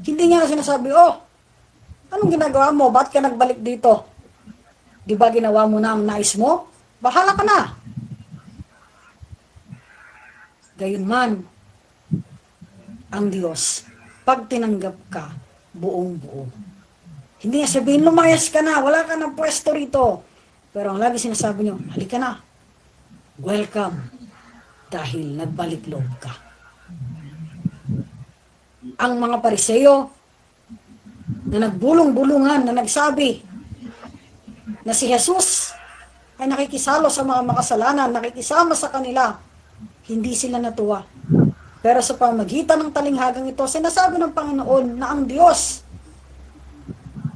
Hindi niya na sinasabi, oh, anong ginagawa mo? Ba't ka nagbalik dito? Di ba ginawa mo na ang nais mo? Bahala ka na. Gayunman, ang Diyos, pag tinanggap ka, buong-buo. Hindi niya sabihin, lumayas ka na, wala ka ng pwesto rito. Pero ang lagi sinasabi niyo, halika na. Welcome. Dahil nagbalik loob ka. Ang mga Pariseo na nagbulong-bulungan, na nagsabi na si Jesus ay nakikisalo sa mga makasalanan, nakikisama sa kanila, hindi sila natuwa. Pero sa pamagitan ng talinghagang ito, sinasabi ng Panginoon na ang Diyos,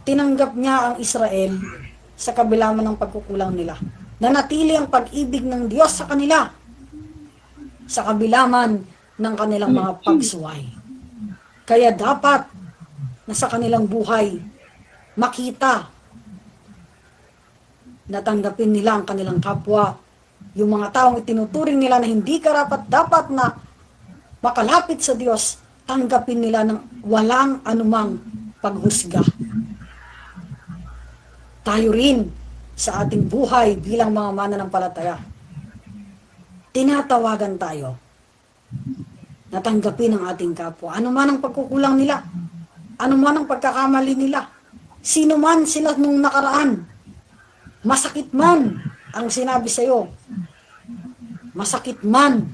tinanggap niya ang Israel sa kabila man ng pagkukulang nila. Nanatili ang pag-ibig ng Diyos sa kanila sa kabila man ng kanilang mga pagsuway. Kaya dapat na sa kanilang buhay makita natanggapin nila ang kanilang kapwa. Yung mga taong itinuturing nila na hindi karapat-dapat na makalapit sa Diyos, tanggapin nila ng walang anumang paghusga. Tayo rin sa ating buhay bilang mga mananampalataya, tinatawagan tayo na tanggapin ang ating kapwa. Ano man ang pagkukulang nila, ano man ang pagkakamali nila, sino man sila nung nakaraan, masakit man ang sinabi sa iyo, masakit man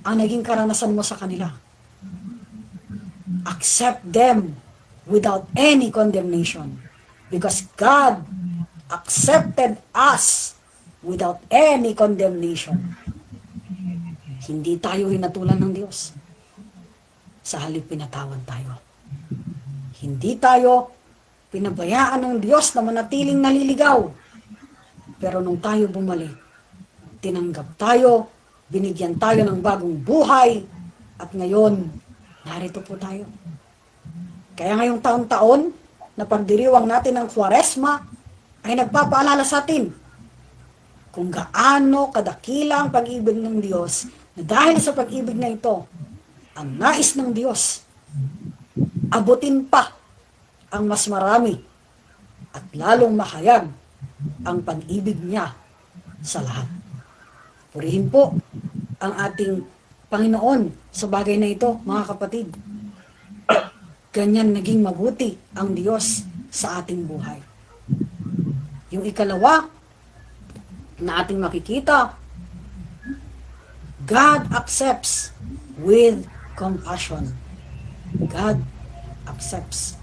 ang naging karanasan mo sa kanila, accept them without any condemnation, because God accepted us without any condemnation. Hindi tayo hinatulan ng Diyos. Sa halip pinatawan tayo. Hindi tayo pinabayaan ng Diyos na manatiling naliligaw. Pero nung tayo bumalik, tinanggap tayo, binigyan tayo ng bagong buhay, at ngayon, narito po tayo. Kaya ngayong taon-taon, na pagdiriwang natin ng Kwaresma, ay nagpapaalala sa atin kung gaano kadakila ang pag-ibig ng Diyos, na dahil sa pag-ibig na ito, ang nais ng Diyos, abutin pa ang mas marami at lalong mahayag ang pag-ibig niya sa lahat. Purihin po ang ating Panginoon sa bagay na ito, mga kapatid. Ganyan naging mabuti ang Diyos sa ating buhay. Yung ikalawa na ating makikita, God accepts with compassion. God accepts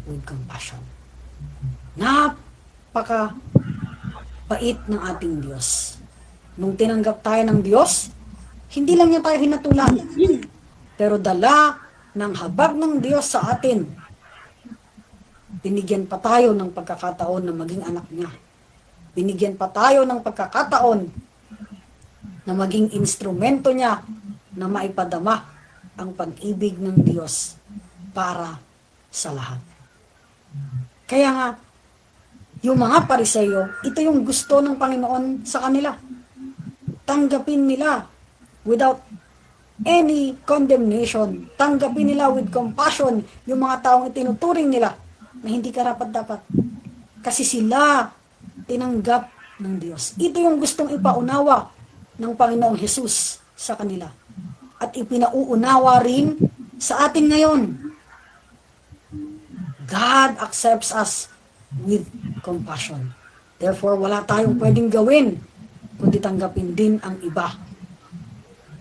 with compassion. Napaka bait ng ating Diyos. Nung tinanggap tayo ng Diyos, hindi lang niya tayo hinatulan, pero dala ng habag ng Diyos sa atin. Binigyan pa tayo ng pagkakataon na maging anak niya. Binigyan pa tayo ng pagkakataon na maging instrumento niya na maipadama ang pag-ibig ng Diyos para sa lahat. Kaya nga, yung mga Pariseyo, ito yung gusto ng Panginoon sa kanila. Tanggapin nila without any condemnation. Tanggapin nila with compassion yung mga taong itinuturing nila na hindi karapat-dapat. Kasi sila tinanggap ng Diyos. Ito yung gustong ipaunawa ng Panginoong Jesus sa kanila. At ipinauunawa rin sa atin ngayon. God accepts us with compassion. Therefore, wala tayong pwedeng gawin kundi tanggapin din ang iba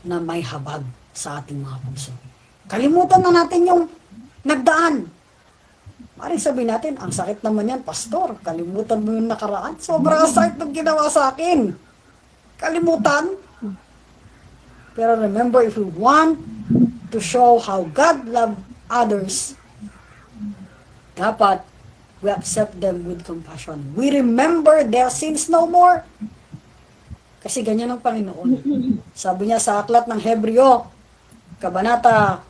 na may habag sa ating mga puso. Kalimutan na natin yung nagdaan. Maring sabihin natin, ang sakit naman yan, pastor. Kalimutan mo yung nakaraan. Sobrang sakit ng ginawa sa akin. Kalimutan. Pero remember, if we want to show how God loved others, dapat we accept them with compassion. We remember their sins no more. Kasi ganyan ang Panginoon. Sabi niya sa aklat ng Hebreo, Kabanata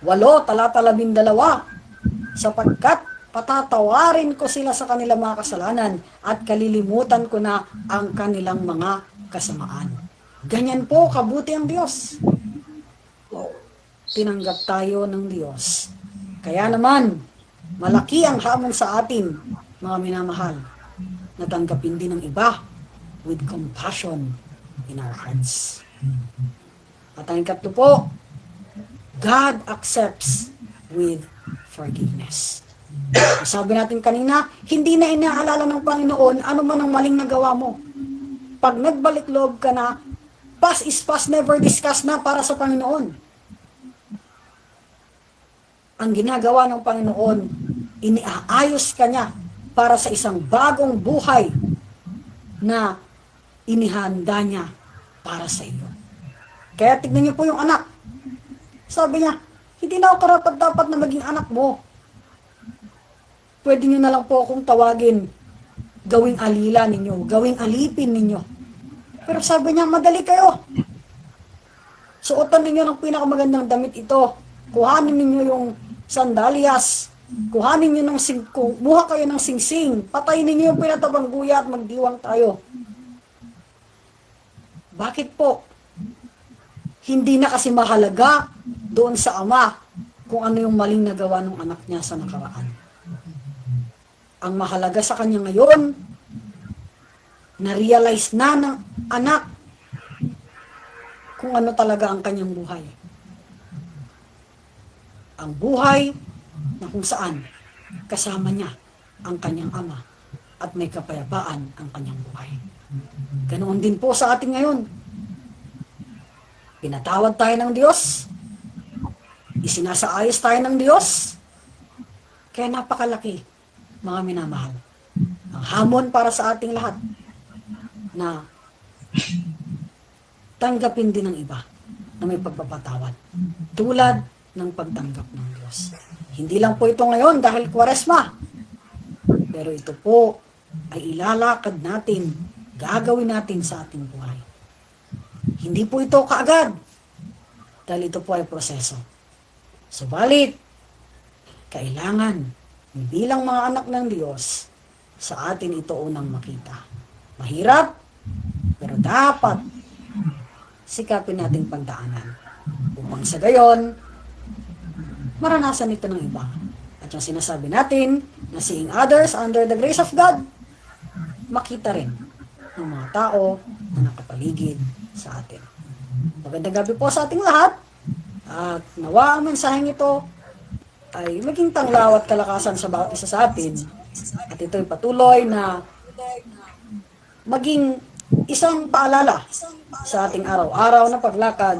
8, talata 12, sapagkat patatawarin ko sila sa kanilang mga kasalanan at kalilimutan ko na ang kanilang mga kasamaan. Ganyan po kabuti ang Diyos. Tinanggap tayo ng Diyos. Kaya naman, malaki ang hamon sa atin, mga minamahal, na tanggapin din ng iba with compassion in our hearts. At ang ikatlo po, God accepts with forgiveness. Sabi natin kanina, hindi na inaalala ng Panginoon ano man ang maling nagawa mo. Pag nagbalik loob ka na, past is past, never discuss na para sa Panginoon. Ang ginagawa ng Panginoon, iniaayos ka niya para sa isang bagong buhay na inihanda niya para sa iyo. Kaya tignan niyo po yung anak. Sabi niya, hindi na ako karapat-dapat na maging anak mo. Pwede niyo na lang po akong tawagin, gawing alila ninyo, gawing alipin ninyo. Pero sabi niya, madali kayo. Suotan ninyo ng pinakamagandang damit ito. Kuhanin ninyo yung sandalyas Kuhanin nyo ng singkong, buha kayo ng singsing, patayin ninyo yung pinatabang guya at magdiwang tayo. Bakit po? Hindi na kasi mahalaga doon sa ama kung ano yung maling nagawa ng anak niya sa nakaraan. Ang mahalaga sa kanya ngayon, na-realize na ng anak kung ano talaga ang kanyang buhay. Ang buhay na kung saan kasama niya ang kanyang ama at may kapayapaan ang kanyang buhay. Ganoon din po sa atin ngayon. Pinatawad tayo ng Diyos. Isinasaayos tayo ng Diyos. Kaya napakalaki, mga minamahal. Ang hamon para sa ating lahat na tanggapin din ng iba na may pagpapatawad. Tulad ng pagtanggap ng Diyos. Hindi lang po ito ngayon dahil Kwaresma. Pero ito po ay ilalakad natin, gagawin natin sa ating buhay. Hindi po ito kaagad dahil ito po ay proseso. Subalit, kailangan bilang mga anak ng Diyos sa atin ito unang makita. Mahirap, pero dapat sikapin nating pagdaanan upang sa gayon maranasan ito ng iba. At yung sinasabi natin na seeing others under the grace of God, makita rin ng mga tao na nakapaligid sa atin. Magandang gabi po sa ating lahat at nawa ang mensaheng ito ay maging tanglaw at kalakasan sa bawat isa sa atin at ito'y patuloy na maging isang paalala sa ating araw-araw na paglakad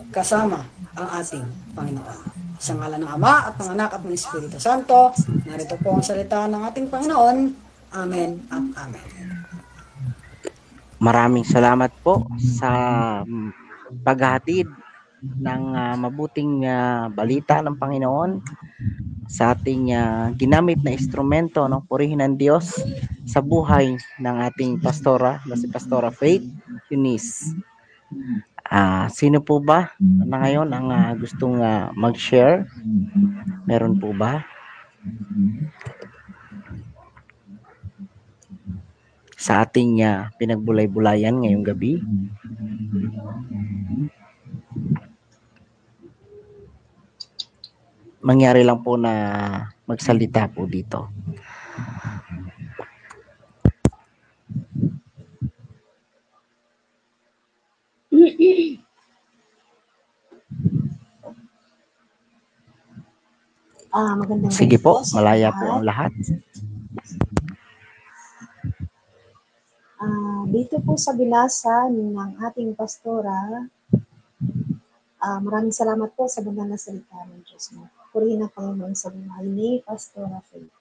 kasama ang ating Panginoon. Sa ngalan ng Ama at ng Anak at ng Espiritu Santo, narito po ang salita ng ating Panginoon. Amen at Amen. Maraming salamat po sa paghahatid ng mabuting balita ng Panginoon sa ating ginamit na instrumento ng purihin ng Diyos sa buhay ng ating pastora na si Pastora Faith Eunice. Sino po ba na ngayon ang gustong mag-share? Meron po ba? Sa ating pinagbulay-bulayan ngayong gabi. Mangyari lang po na magsalita po dito. Magandang Sige gabi po, sa malaya lahat. po ang lahat. Dito po sa binasa ng ating pastora, maraming salamat po sa banal na salita ng Diyos. Purihin ang Panginoon sa buhay ni Pastora Faith.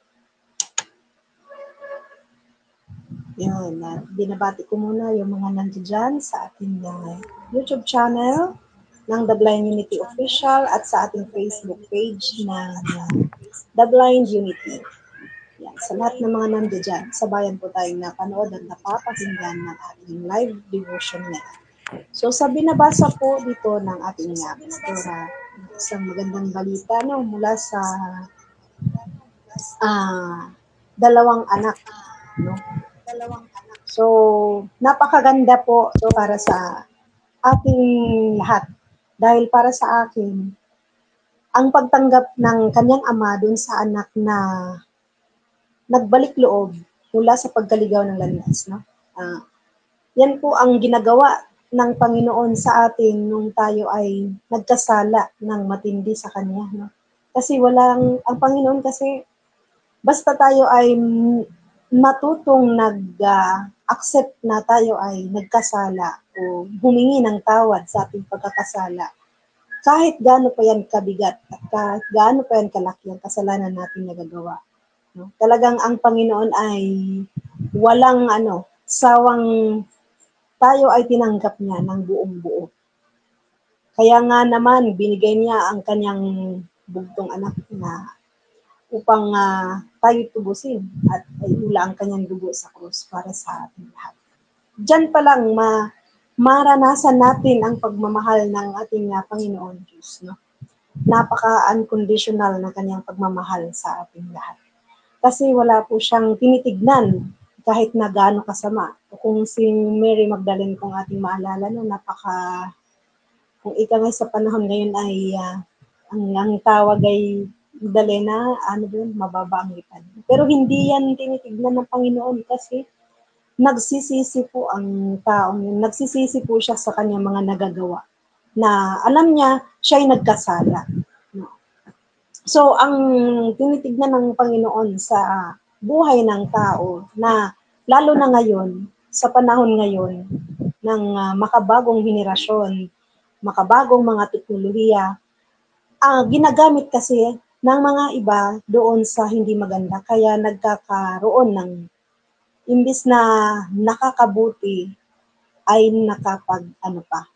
Yun, binabati ko muna yung mga nandiyan sa ating YouTube channel ng The Blind Unity Official at sa ating Facebook page ng The Blind Unity. Yan, sa lahat ng mga nandiyan, sabayan po tayong napanood at napapakinggan ng ating live devotion na. So sa binabasa po dito ng ating pastora, isang magandang balita mula sa dalawang anak. So napakaganda po para sa ating lahat. Dahil para sa akin, ang pagtanggap ng kanyang ama dun sa anak na nagbalik loob mula sa pagkaligaw ng landas. Yan po ang ginagawa ng Panginoon sa atin nung tayo ay nagkasala ng matindi sa Kanya. Kasi ang Panginoon kasi, basta tayo ay matutong nag-accept na tayo ay nagkasala o humingi ng tawad sa ating pagkakasala, kahit gaano pa yan kabigat at kahit gaano pa yan kalaki ang kasalanan natin nagagawa. Talagang ang Panginoon ay walang sawang tayo ay tinanggap niya ng buong buo. Kaya nga naman, binigay niya ang kanyang bugtong anak na upang tayo tubusin at iula ang kanyang dugo sa krus para sa ating lahat. Diyan pa lang maranasan natin ang pagmamahal ng ating Panginoon Diyos. napaka-unconditional na kanyang pagmamahal sa ating lahat. Kasi wala po siyang tinitignan kahit na gaano kasama. Kung si Mary Magdalene kung ating maalala, no, kung ika nga sa panahon ngayon ay ang tawag ay Magdalena, ano yun, mababa ang lipad. Pero hindi yan tinitignan ng Panginoon kasi nagsisisi po ang taong yun. Nagsisisi po siya sa kanyang mga nagagawa na alam niya siya ay nagkasala. No? So, ang tinitignan ng Panginoon sa buhay ng tao na lalo na ngayon, sa panahon ngayon ng makabagong henerasyon, makabagong mga teknolohiya, ginagamit kasi ng mga iba doon sa hindi maganda. Kaya nagkakaroon ng imbis na nakakabuti ay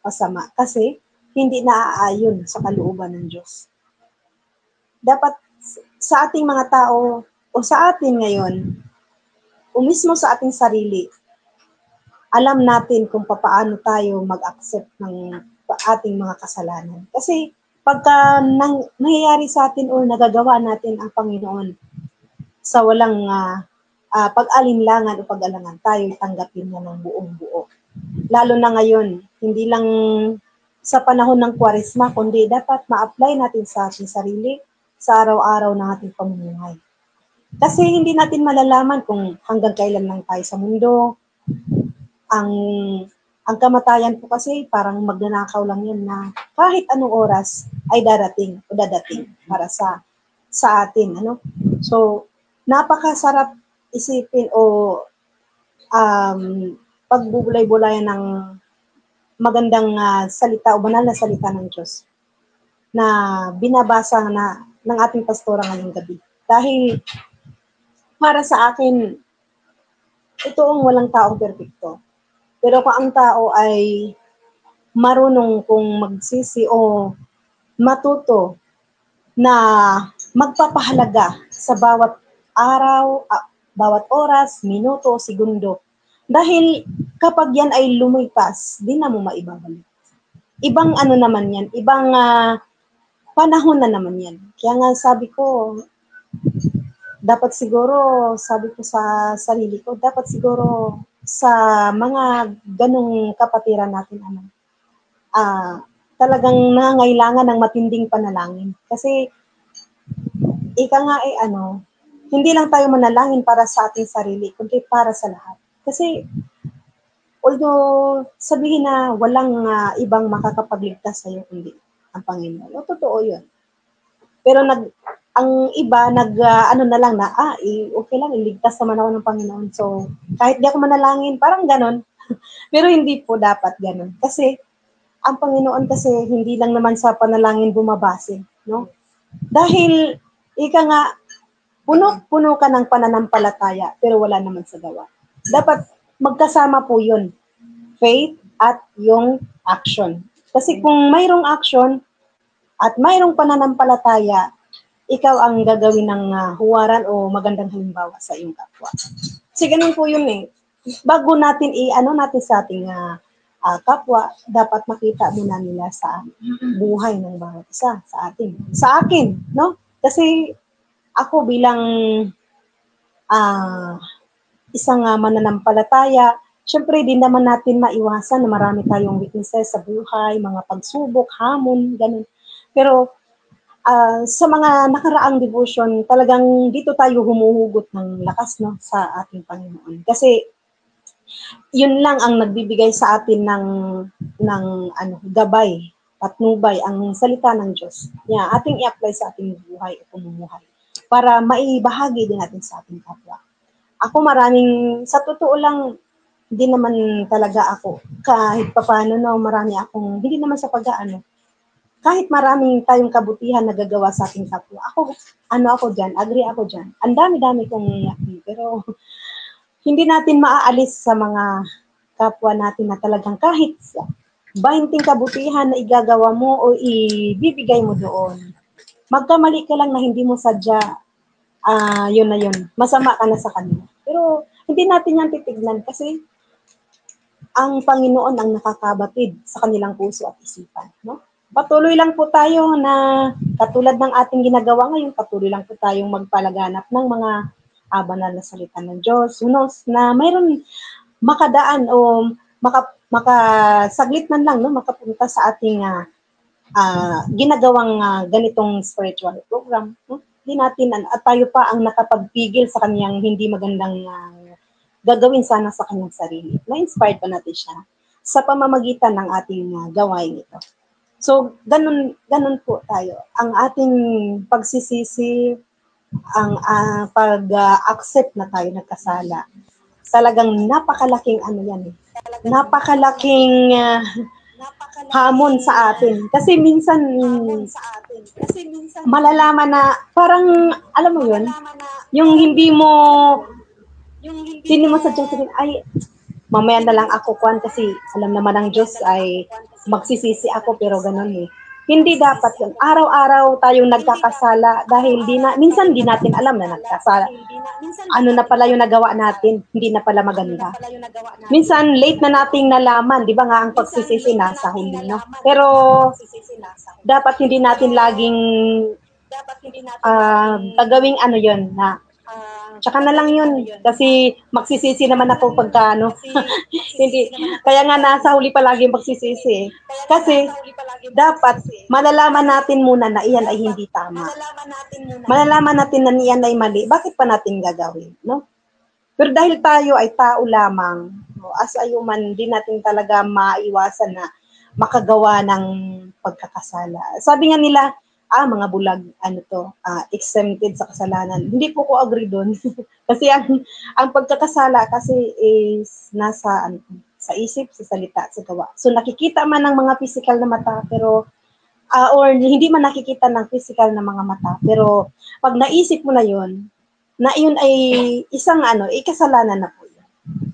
pasama. Kasi hindi naaayon sa kalooban ng Diyos. Dapat sa ating mga tao o sa atin ngayon, o mismo sa ating sarili, alam natin kung paano tayo mag-accept ng ating mga kasalanan. Kasi pagka nangyayari sa atin o nagagawa natin ang Panginoon sa walang pag-alinlangan o pag-alangan, tayo tanggapin niya ng buong buo. Lalo na ngayon, hindi lang sa panahon ng Kwaresma, kundi dapat ma-apply natin sa ating sarili, sa araw-araw ng ating pamumuhay. Kasi hindi natin malalaman kung hanggang kailan lang tayo sa mundo. Ang kamatayan po kasi parang magnanakaw lang yan na kahit anong oras ay dadating para sa atin. Ano? So, napakasarap isipin o pagbubulay-bulayan ng magandang salita o banal na salita ng Diyos na binabasa ng ating pastora ngayong gabi. Dahil para sa akin, ito ang walang taong perpekto. Pero kung ang tao ay marunong kung magsisi o matuto na magpapahalaga sa bawat araw, bawat oras, minuto, segundo. Dahil kapag yan ay lumipas, di na mo maibabalik. Ibang ano naman yan, ibang panahon na naman yan. Kaya nga sabi ko, dapat siguro, sabi ko sa sarili ko, dapat siguro sa mga ganong kapatiran natin, talagang nangangailangan ng matinding panalangin. Kasi, ika nga hindi lang tayo manalangin para sa ating sarili, kundi para sa lahat. Kasi, although sabihin na walang ibang makakapagligtas sa'yo, kundi ang Panginoon. O, totoo yun. Pero ang iba, na lang na, okay lang, iligtas naman ako ng Panginoon. So, kahit di ako manalangin, parang ganon. Pero hindi po dapat ganon. Kasi, ang Panginoon kasi hindi lang naman sa panalangin bumabase. No? Dahil, ika nga, puno ka ng pananampalataya, pero wala naman sa gawa. Dapat magkasama po yun. Faith at yung action. Kasi kung mayroong action at mayroong pananampalataya, ikaw ang gagawin ng huwaran o magandang halimbawa sa iyong kapwa. Kasi ganun po yun eh. Bago natin natin sa ating kapwa, dapat makita muna nila sa buhay ng bawat isa, sa atin. Sa akin, no? Kasi ako bilang isang mananampalataya, syempre din naman natin maiwasan na marami tayong weaknesses sa buhay, mga pagsubok, hamon, ganun. Pero sa mga nakaraang devotion, talagang dito tayo humuhugot ng lakas no sa ating Panginoon. Kasi yun lang ang nagbibigay sa atin ng gabay, patnubay, ang salita ng Diyos. Ating i-apply sa ating buhay o pamumuhay para maibahagi din natin sa ating kapwa. Ako sa totoo lang, hindi naman talaga ako, kahit papaano marami akong, hindi naman sa kahit maraming tayong kabutihan na gagawa sa ating kapwa. Ako dyan, agree ako dyan. Ang dami-dami kong pero hindi natin maaalis sa mga kapwa natin na talagang kahit 20 kabutihan na igagawa mo o ibibigay mo doon. Magkamali ka lang na hindi mo sadya, yun na yun. Masama ka na sa kanila. Pero hindi natin yan titignan kasi ang Panginoon ang nakakabatid sa kanilang puso at isipan. No? patuloy lang po tayo na katulad ng ating ginagawa ngayon, patuloy lang po tayong magpalaganap ng mga banal na salita ng Diyos. Who knows na mayroon makadaan o makasaglit man lang, no, makapunta sa ating ginagawang ganitong spiritual program. No? Hindi natin, at tayo pa ang nakapagpigil sa kanyang hindi magandang gagawin sana sa kanyang sarili. Na-inspired pa natin siya sa pamamagitan ng ating gawain ito. So, ganun po tayo. Ang ating pagsisisi, ang pag-accept na tayo nagkasala, talagang napakalaking yan. Napakalaking hamon sa atin. Kasi minsan malalaman na parang, alam mo yun, yung hindi mo sadyang ay, mamaya na lang ako kasi alam naman ng Diyos ay magsisisi ako, pero ganun eh. Hindi dapat yun. Araw-araw tayong nagkakasala dahil minsan di natin alam na nagkasala. Ano na pala yung nagawa natin, hindi na pala maganda. Minsan late na nating nalaman, di ba nga ang pagsisisi nasa huli, no? Pero dapat hindi natin laging gagawing yun na tsaka na lang yun. Kasi magsisisi naman ako pagka hindi. Kaya nga nasa huli palagi magsisisi. Kasi dapat malalaman natin muna na iyan ay hindi tama. Malalaman natin na iyan ay mali. Bakit pa natin gagawin? No? Pero dahil tayo ay tao lamang, as a human, di natin talaga maiwasan na makagawa ng pagkakasala. Sabi nga nila, mga bulag, exempted sa kasalanan. Hindi po ko agree doon. Kasi ang pagkakasala kasi is nasa sa isip, sa salita, sa gawa. So nakikita man ng mga physical na mata, pero or hindi man nakikita ng physical na mga mata, pero pag naisip mo na yun ay isang kasalanan na po yun.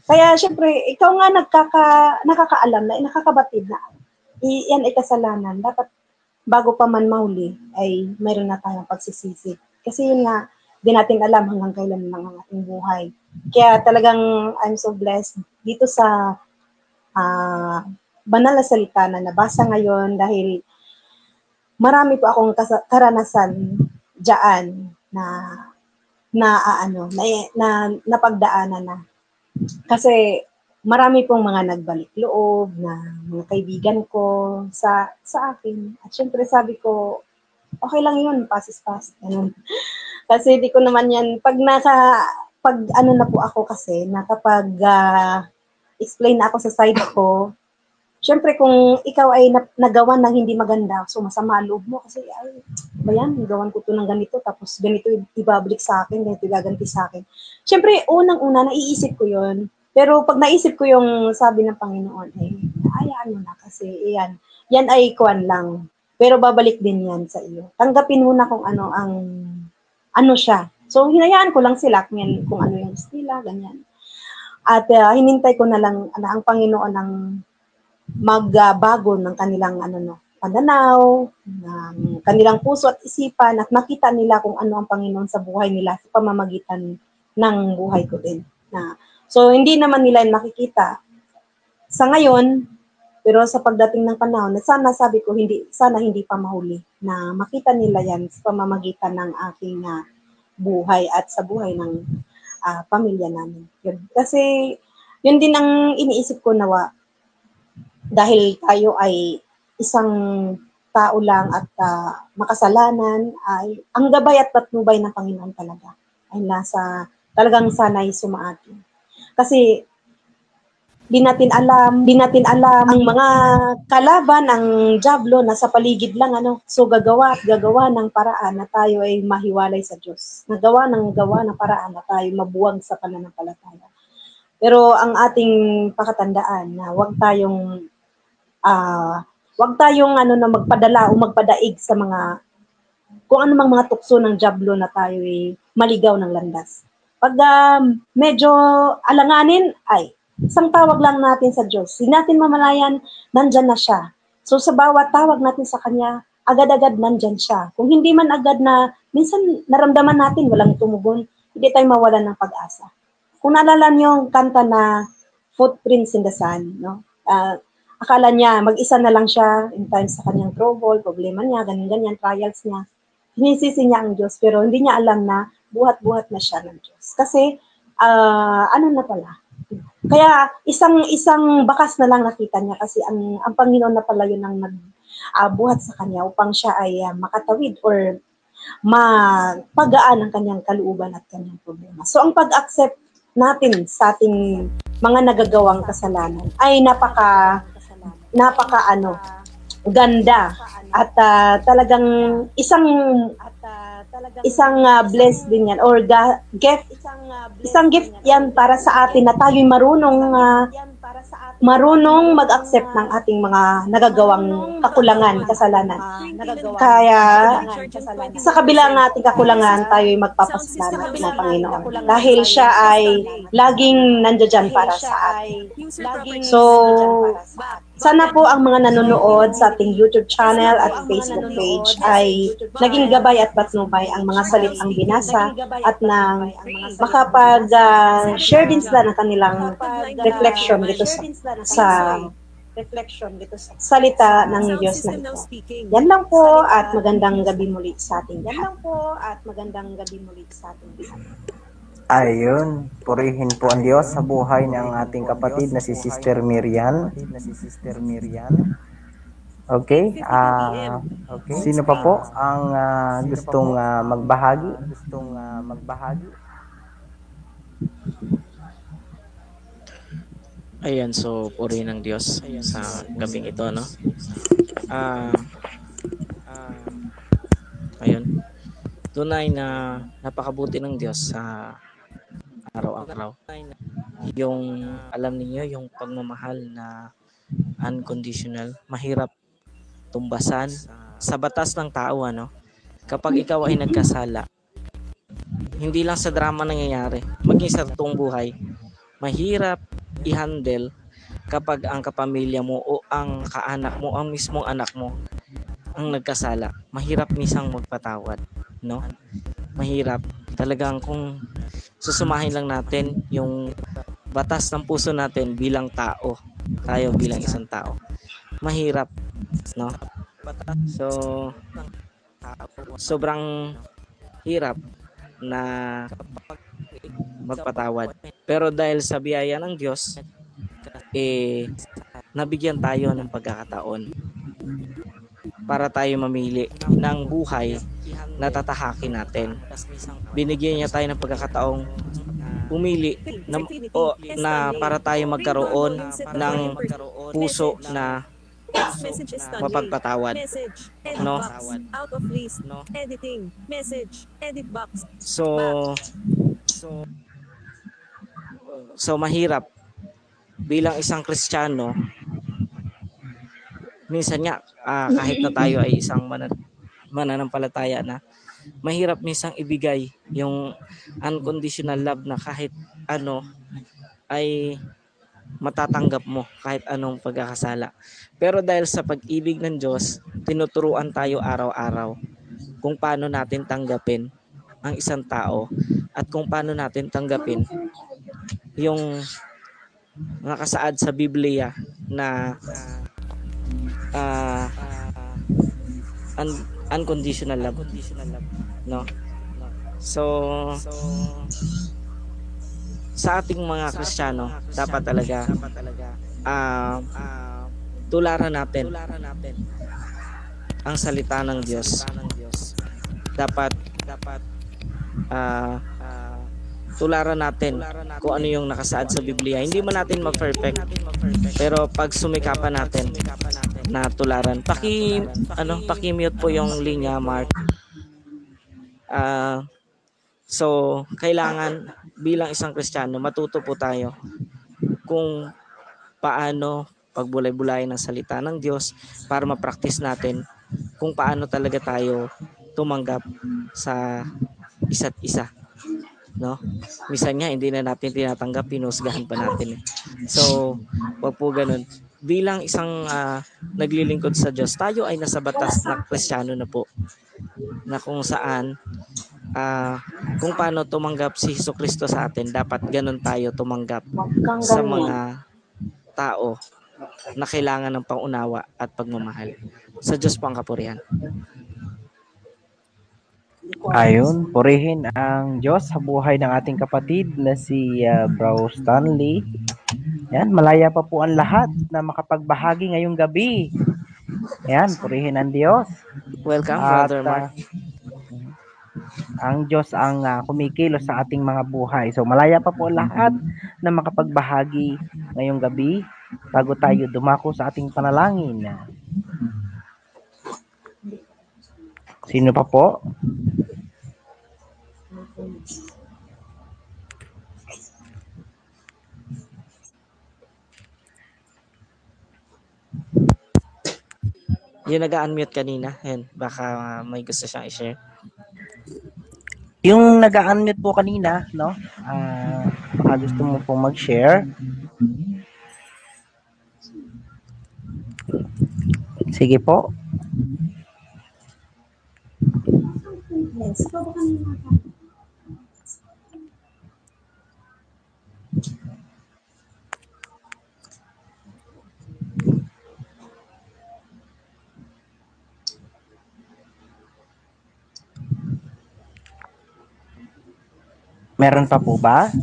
Kaya syempre, ikaw nga nakakaalam na, nakakabatid na yan ay kasalanan. Dapat bago pa man mahuli, ay mayroon na tayong pagsisisi. Kasi yun nga, di natin alam hanggang kailan lang ang ating buhay. Kaya talagang I'm so blessed dito sa banal na salita na nabasa ngayon dahil marami po akong karanasan dyan na napagdaanan na. Kasi marami pong mga nagbalik loob na mga kaibigan ko sa akin. At syempre sabi ko, okay lang yun, pass is pass. Ganun. Kasi di ko naman yan, pag na po ako kasi, explain na ako sa side ko, syempre kung ikaw ay nagawa ng hindi maganda, so masama loob mo kasi, ay, ba yan, nagawan ko to ng ganito, tapos ganito ibabalik sa akin, ganito igaganti sa akin. Syempre, unang-una, naiisip ko yun. Pero pag naisip ko yung sabi ng Panginoon, hayaan mo na kasi yan ay kuwan lang. Pero babalik din yan sa iyo. Tanggapin mo na kung ano siya. So, hinayaan ko lang sila kung ano yung estila, ganyan. At hinintay ko na lang ang Panginoon ang magbago ng kanilang pananaw, ng kanilang puso at isipan at makita nila kung ano ang Panginoon sa buhay nila sa pamamagitan ng buhay ko din. So, hindi naman nila yung makikita sa ngayon, pero sa pagdating ng panahon, sana sabi ko, sana hindi pa mahuli na makita nila yan sa pamamagitan ng aking buhay at sa buhay ng pamilya namin. Yun. Kasi, yun din ang iniisip ko nawa dahil tayo ay isang tao lang at makasalanan, ay ang gabay at patnubay ng Panginoon talaga ay talagang sana'y sumaatin. Kasi di natin alam ang mga kalaban, ang diablo na sa paligid lang so gagawa ng paraan na tayo ay mahiwalay sa Diyos. Gawa ng paraan na tayo mabuwag sa pananampalataya. Pero ang ating pakatandaan na wag tayong na magpadala o magpadaig sa mga kung ano mang mga tukso ng diablo na tayo ay maligaw ng landas. Pag medyo alanganin, ay isang tawag lang natin sa Diyos. Hindi natin mamalayan, nandyan na siya. So sa bawat tawag natin sa Kanya, agad-agad nandyan siya. Kung hindi man agad na, minsan naramdaman natin walang tumugon, hindi tayo mawalan ng pag-asa. Kung naalala niyo yung kanta na Footprints in the Sand, no? akala niya mag-isa na lang siya in times sa kanyang trouble, problema niya, ganyan-ganyan, trials niya. Sinisisi niya ang Diyos, pero hindi niya alam na buhat-buhat na siya ng Diyos. Kasi, ano na pala, kaya isang bakas na lang nakita niya kasi ang Panginoon na pala yun ang nagbuhat sa kanya upang siya ay makatawid or mapagaan ang kanyang kalooban at kanyang problema. So ang pag-accept natin sa ating mga nagagawang kasalanan ay napaka ganda at talagang isang blessed din yan or gift, isang gift yan para sa atin na tayo'y marunong mag-accept ng ating mga nagagawang kakulangan, kasalanan. Kaya sa kabilang ating kakulangan, tayo'y magpapasalamat ng Panginoon dahil siya ay laging nandiyan para sa atin. So, sana po ang mga nanonood sa ating YouTube channel at Facebook page ay naging gabay at patnubay ang mga salitang binasa at na makapag-share din sila ng kanilang reflection dito sa salita ng Diyos na ito. Yan lang po at magandang gabi muli sa ating lahat. Ayun, purihin po ang Diyos sa buhay ng ating kapatid na si Sister Miriam. Okay, sino pa po ang gustong magbahagi? Ayan, so purihin ng Diyos sa gabing ito, no? Ayun. Tunay na napakabuti ng Diyos sa araw-araw. Yung alam niyo yung pagmamahal na unconditional, mahirap tumbasan sa batas ng tao, ano? Kapag ikaw ay nagkasala, hindi lang sa drama nangyayari, maging sa totoong buhay, mahirap i-handle kapag ang kapamilya mo o ang kaanak mo, ang mismong anak mo ang nagkasala. Mahirap misang magpatawad, no? Mahirap. Talagang kung susumahin lang natin yung batas ng puso natin bilang tao, tayo bilang isang tao, mahirap, no? So, sobrang hirap na magpatawad. Pero dahil sa biyaya ng Diyos, nabigyan tayo ng pagkakataon para tayo mamili ng buhay na tatahakin natin. Binigyan niya tayo ng pagkakataong pumili na para tayo magkaroon ng puso na mapagpatawad, no? So mahirap bilang isang Kristiyano. Minsan nga kahit na tayo ay isang mananampalataya na, mahirap minsan ibigay yung unconditional love na kahit ano ay matatanggap mo, kahit anong pagkakasala. Pero dahil sa pag-ibig ng Diyos, tinuturuan tayo araw-araw kung paano natin tanggapin ang isang tao at kung paano natin tanggapin yung nakasaad sa Biblia na unconditional love, no? So sa ating mga Kristiyano, dapat talaga tularan natin ang salita ng Diyos. Dapat tularan natin kung ano yung nakasaad sa Biblia. Hindi man natin ma-perfect, pero pag sumikapan natin na tularan. Paki-mute po yung linya, Mark. So, kailangan bilang isang Kristiyano, matuto po tayo kung paano pagbulay-bulayan ng salita ng Diyos para ma-practice natin kung paano talaga tayo tumanggap sa isa't isa, no? Minsan nga hindi na natin tinatanggap, pinusgahan pa natin. So, wag po ganun. Bilang isang naglilingkod sa Diyos, tayo ay nasa batas na Kristiyano na po, na kung saan kung paano tumanggap si Jesucristo sa atin, dapat ganun tayo tumanggap sa mga tao na kailangan ng pangunawa at pagmamahal. Sa Diyos po ang kapurihan. Ayun, purihin ang Diyos sa buhay ng ating kapatid na si Bro Stanley. Yan, malaya pa po ang lahat na makapagbahagi ngayong gabi. Yan, purihin ang Diyos. Welcome, At Brother Mark. ang Diyos ang kumikilos sa ating mga buhay. So malaya pa po lahat na makapagbahagi ngayong gabi bago tayo dumako sa ating panalangin. Sino pa po? Yung nag-unmute kanina, yun, baka may gusto siyang i-share. Yung nag-unmute po kanina, no? Baka gusto mo pong mag-share. Sige po. Meron pa po ba?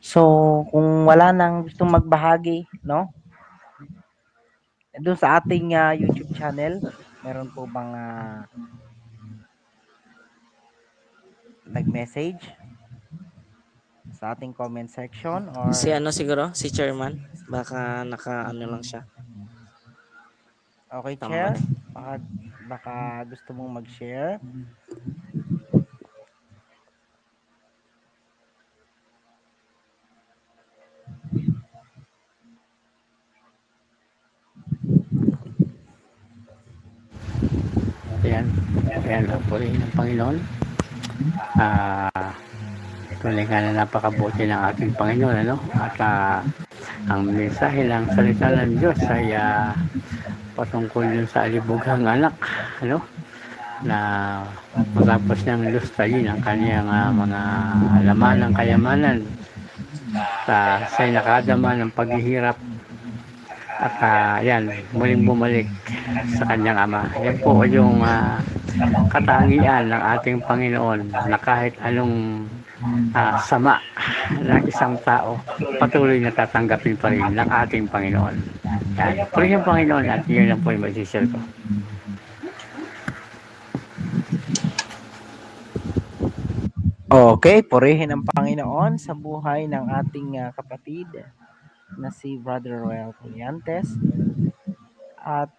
So, kung wala nang gustong magbahagi, no? Doon sa ating YouTube channel, meron po bang nag-message sa ating comment section or Si ano siguro? Si Chairman? Baka naka-ano lang siya. okay, Tama. Chair? Baka gusto mong mag-share. Ayan. Ayan ang purihin ng Panginoon. Tunay nga na napakabuti ng ating Panginoon, ano? At ang mensahe ng salita ng Diyos ay patungkol dun sa alibughang anak, ano? Na matapos niyang lustayin ang kaniyang mga laman ng kayamanan sa'y nakadama ng paghihirap at yan, muling bumalik sa kanyang ama. Yan po yung katangian ng ating Panginoon na kahit anong sama ng isang tao, patuloy na tatanggapin pa rin ng ating Panginoon. Yan. Pero yung Panginoon at yun lang po yung mag-share ko. Okay, purihin ang Panginoon sa buhay ng ating kapatid na si Brother Royal Puliantes. At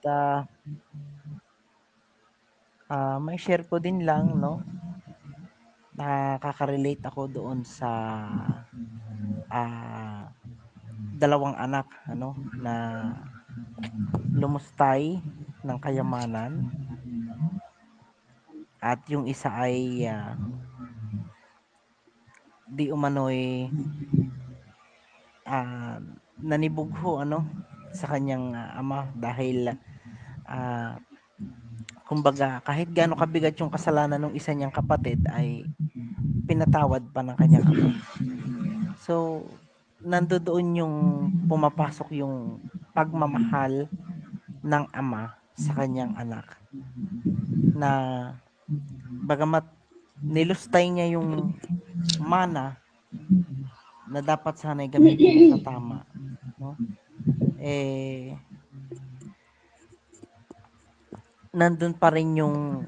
may share ko din lang, no? Nakaka-relate ako doon sa dalawang anak, ano, na lumustay ng kayamanan. At yung isa ay di umano'y nanibugho, ano, sa kanyang ama dahil kumbaga kahit gaano kabigat yung kasalanan ng isa niyang kapatid ay pinatawad pa ng kanyang ama. So nandoon yung pumapasok yung pagmamahal ng ama sa kanyang anak, na bagamat nilustay niya yung mana na dapat sana'y gamitin sa tama, no? Nandun pa rin yung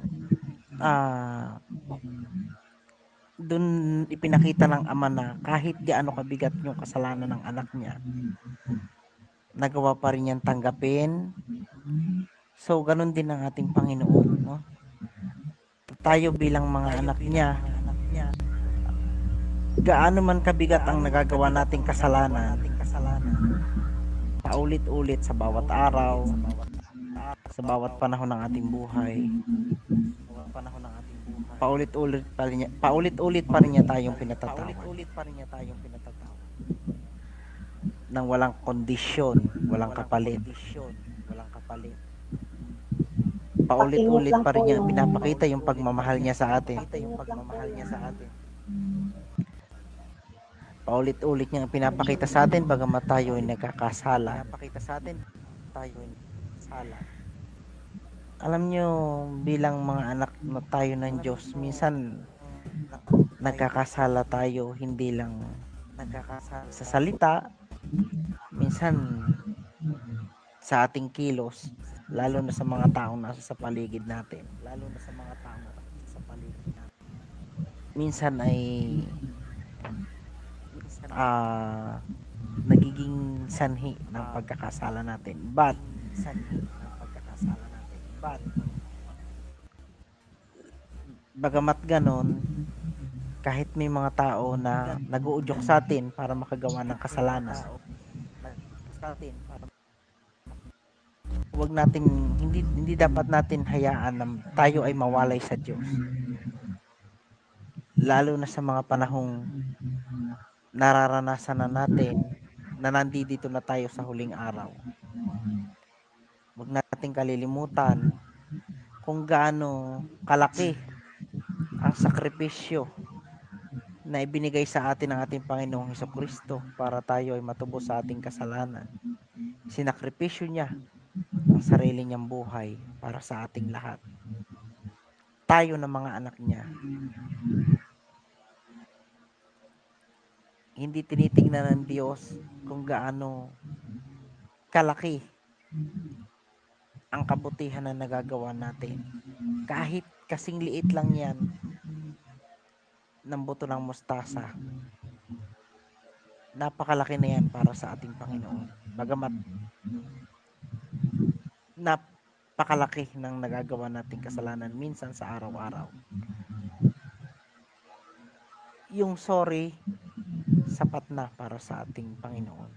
dun ipinakita ng ama na kahit gaano kabigat yung kasalanan ng anak niya, nagawa pa rin niyang tanggapin. So ganun din ang ating Panginoon, no? Tayo bilang mga anak niya, gaano man kabigat ang nagagawa nating kasalanan, paulit-ulit sa bawat araw, sa bawat panahon ng ating buhay, paulit-ulit pa rin niya tayong pinatatawad nang walang kondisyon, walang kapalit. paulit-ulit lang pa po rin niya yung pinapakita yung pagmamahal niya sa atin. Paulit-ulit niya pinapakita sa atin bagamat tayo ay nagkakasala. Alam nyo, bilang mga anak na tayo ng Diyos, minsan nagkakasala tayo, hindi lang sa salita, minsan sa ating kilos, lalo na sa mga taong nasa sa paligid natin. Minsan ay nagiging sanhi ng pagkakasala natin. But bagamat ganon, kahit may mga tao na nag-uudyok sa atin para makagawa ng kasalanan, huwag nating hindi dapat natin hayaan na tayo ay mawalay sa Diyos. Lalo na sa mga panahong nararanasan na natin na nandito na tayo sa huling araw. Huwag nating kalilimutan kung gaano kalaki ang sakripisyo na ibinigay sa atin ng ating Panginoong Hesukristo para tayo ay matubos sa ating kasalanan. Sinakripisyo niya ang sarili niyang buhay para sa ating lahat. Tayo na mga anak niya. Hindi tinitingnan ng Diyos kung gaano kalaki ang kabutihan na nagagawa natin. Kahit kasing liit lang yan ng buto ng mustasa, napakalaki na yan para sa ating Panginoon. Bagamat napakalaki ng nagagawa nating kasalanan minsan sa araw-araw. Yung sorry, sapat na para sa ating Panginoon.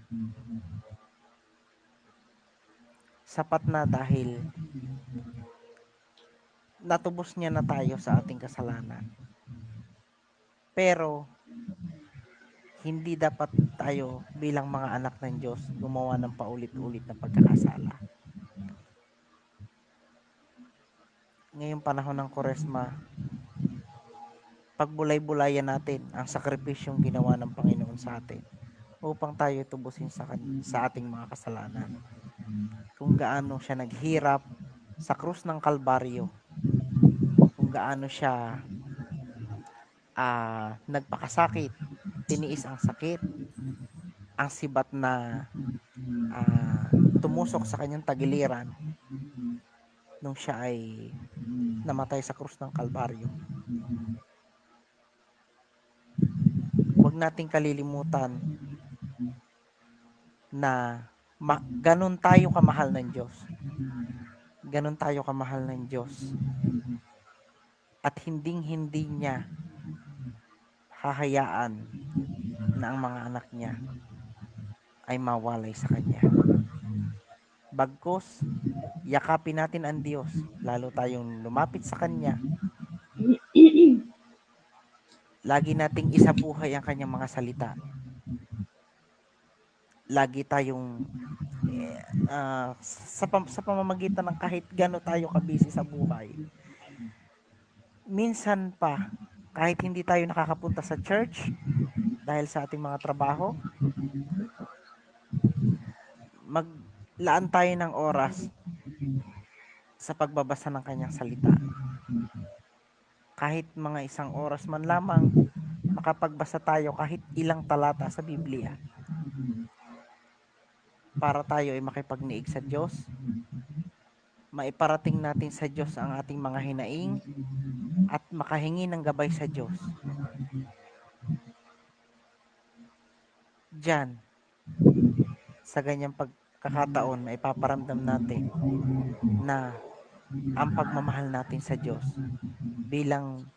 Sapat na dahil natubos niya na tayo sa ating kasalanan. Pero hindi dapat tayo bilang mga anak ng Diyos gumawa ng paulit-ulit na pagkakasala. Ngayong panahon ng Koresma, pagbulay-bulayan natin ang sakripisyong ginawa ng Panginoon sa atin upang tayo tubusin sa ating mga kasalanan. Kung gaano siya naghirap sa krus ng Kalbaryo, kung gaano siya nagpakasakit, tiniis ang sakit, ang sibat na tumusok sa kanyang tagiliran nung siya ay namatay sa krus ng Kalbaryo. Huwag nating kalilimutan na ganon tayo kamahal ng Diyos. Ganon tayo kamahal ng Diyos. At hindi niya hahayaan na ang mga anak niya ay mawalay sa Kanya. Bagkus, yakapin natin ang Diyos, lalo tayong lumapit sa Kanya. Lagi nating isabuhay ang Kanyang mga salita. Lagi tayong sa pamamagitan ng kahit gaano tayo kabisi sa buhay. Minsan pa, kahit hindi tayo nakakapunta sa church dahil sa ating mga trabaho, maglaan tayo ng oras sa pagbabasa ng Kanyang salita. Kahit mga 1 oras man lamang, makapagbasa tayo kahit ilang talata sa Biblia para tayo ay makipagniig sa Diyos, maiparating natin sa Diyos ang ating mga hinaing at makahingi ng gabay sa Diyos. Diyan, sa ganyang pagkakataon, ay paparamdam natin na ang pagmamahal natin sa Diyos bilang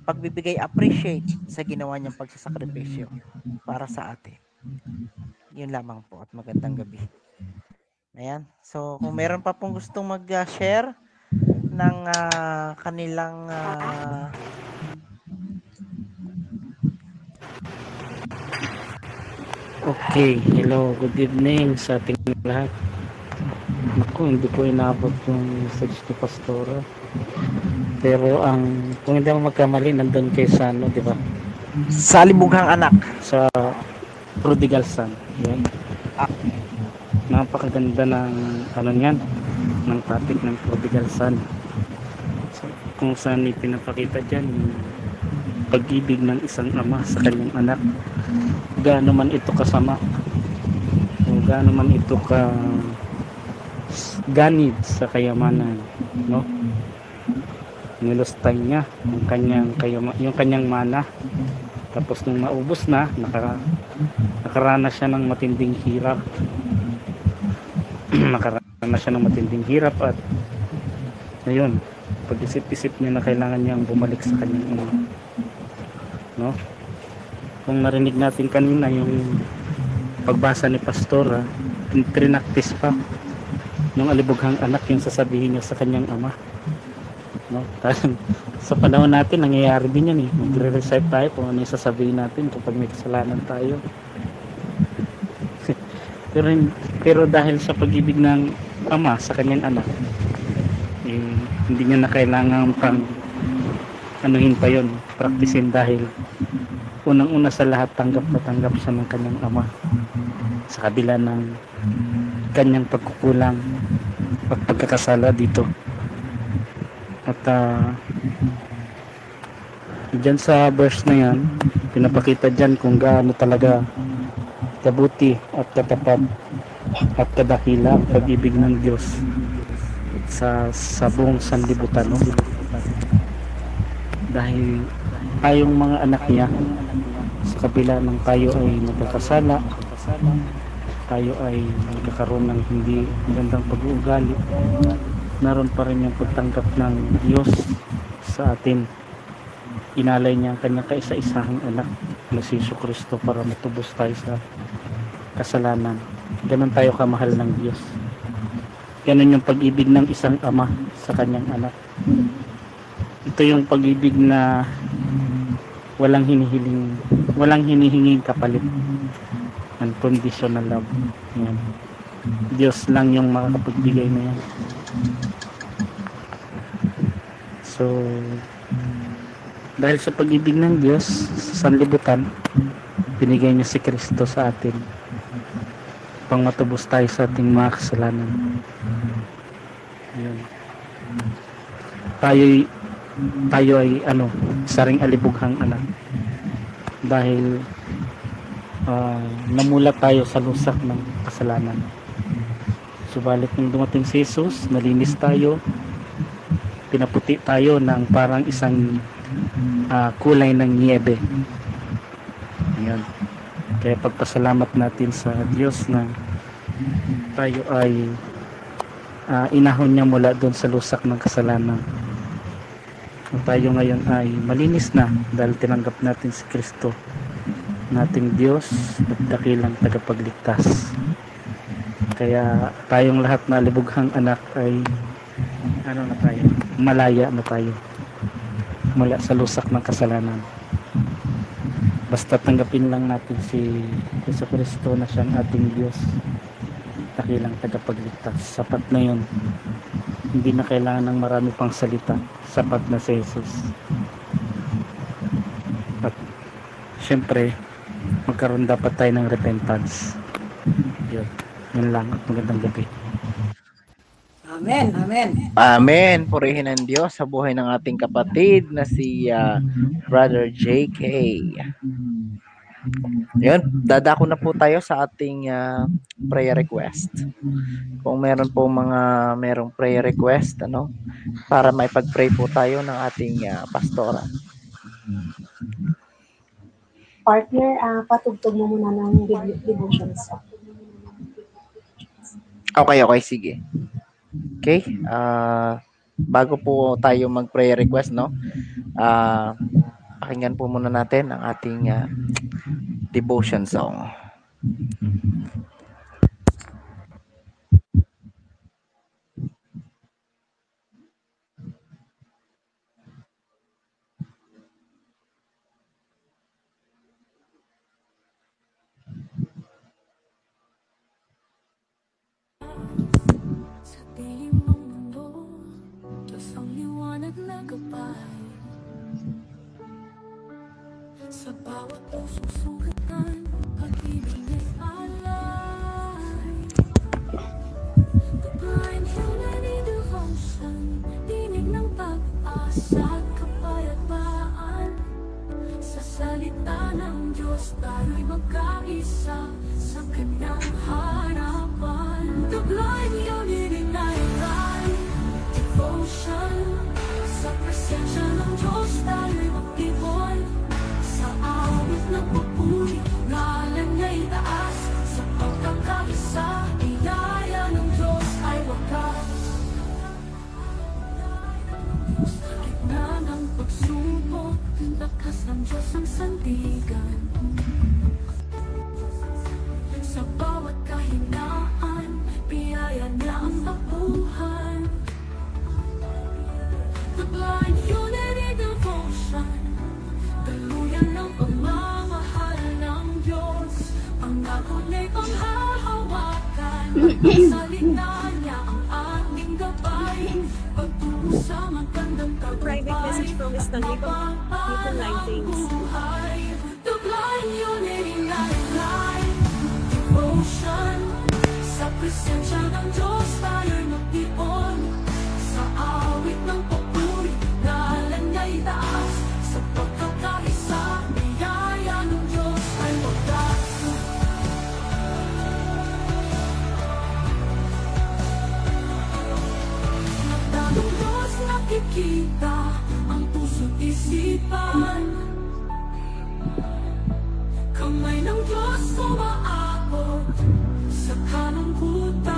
pagbibigay appreciate sa ginawa niyang pagsasakripisyo para sa atin. Yun lamang po at magandang gabi. Ayan. So, kung meron pa pong gustong mag-share ng kanilang Okay, hello, good evening sa ating lahat. Ako hindi ko inabot yung message ni Pastora. Pero kung hindi ako magkamali, nandun kay sa di ba? Sa libughang anak. Sa Prodigal Son. Yan. Napakaganda ng niyan, ng topic ng Prodigal Son. So, kung saan ipinapakita dyan yung pag-ibig ng isang ama sa kanyang anak. Gaano man ito kasama o gaano man ito ganid sa kayamanan, no? Nilustay niya yung kanyang mana, tapos nung maubos na, nakaranas siya ng matinding hirap. Nakaranas siya ng matinding hirap at ayun, pag-isip-isip niya na kailangan niyang bumalik sa kanyang ama, no? Kung narinig natin kanina yung pagbasa ni Pastora, trinaktis pa nung alibughang anak yung sasabihin niya sa kanyang ama, no? Sa panahon natin nangyayari din yan magre-recite tayo kung ano yung sasabihin natin kapag may kasalanan tayo. pero dahil sa pag-ibig ng ama sa kanyang anak, hindi niya na kailangan pang anuhin pa yun, praktisin, dahil unang-una sa lahat tanggap na tanggap siya ng kanyang ama sa kabila ng kanyang pagkukulang at pagkakasala dito. At dyan sa verse na yan, pinapakita dyan kung gaano talaga kabuti at katapat at kadakila ang pag-ibig ng Diyos sa buong sanlibutan, no? Dahil tayong mga anak niya, sa kabila ng tayo ay nagkakasala, tayo ay nagkakaroon ng hindi magandang pag-uugali, naroon pa rin yung pagtanggap ng Diyos sa atin. Inalay niya ang kanyang kaisa-isahang anak na si Jesucristo para matubos tayo sa kasalanan. Ganon tayo kamahal ng Diyos. Ganon yung pag-ibig ng isang ama sa kanyang anak. Ito yung pag-ibig na walang hinihinging kapalit. Unconditional love. Yan. Diyos lang yung makakapagbigay na yan. So, dahil sa pag-ibig ng Diyos sa sanlibutan, binigay niya si Kristo sa atin pang matubos tayo sa ating mga kasalanan. Yun. Tayo ay saring alibughang anak, dahil namula tayo sa lusak ng kasalanan. Subalit nung dumating si Jesus, nalinis tayo, pinaputi tayo ng parang isang kulay ng niebe. Ayan. Kaya pagpasalamat natin sa Diyos na tayo ay inahon niya mula doon sa lusak ng kasalanan. At tayo ngayon ay malinis na dahil tinanggap natin si Kristo, nating Diyos at dakilang tagapagligtas. Kaya tayong lahat na libughang anak ay malaya na tayo mula sa lusak ng kasalanan. Basta tanggapin lang natin si Jesucristo na siyang ating Diyos, dakilang tagapagligtas. Sapat na yun. Hindi na kailangan ng marami pang salita. Sapat na si Jesus. At syempre, magkaroon dapat tayo ng repentance. Yun lang. At magandang gabi. Amen, amen. Amen. Purihin ang Diyos sa buhay ng ating kapatid na si Brother JK. Yun, dadako na po tayo sa ating prayer request. Kung meron po merong prayer request, para maipag-pray po tayo ng ating pastora. Partner, patugtog mo muna ng devotions. Okay, sige. Okay, bago po tayo mag-prayer request, pakinggan po muna natin ang ating devotion song. tayo'y magkaisa sa kanyang harapan. Taglay unity, night devotion. Sa presensya ng Diyos tayo'y magtipon. Sa awit ng papuri, ngalan niya'y taas. Sa pagkakaisa, biyaya ng Diyos ay wakas. Sa gitna ng pagsubok, lakas ng Diyos ang sandigan. Sa bawat kahinaan, biyaya niya ang tapuhan. The blind unity devotion, daluyan ng pagmamahal ng Diyos. Pangako niya'y panghahawakan. Salita niya ang ating gabay. Pagtungo sa magandang tagumpay. Private message from Stanley Nico Lightings. The blind unity, light devotion. Sa presensya ng Diyos tayo'y magtipon. Sa awit ng papuri, ngalan niya'y taas. Sa pagkakaisa, biyaya ng Diyos ay wagas. Nagdaming Diyos nakikita ang puso't isipan. Kamay ng Diyos umaakot sa kalungkutan.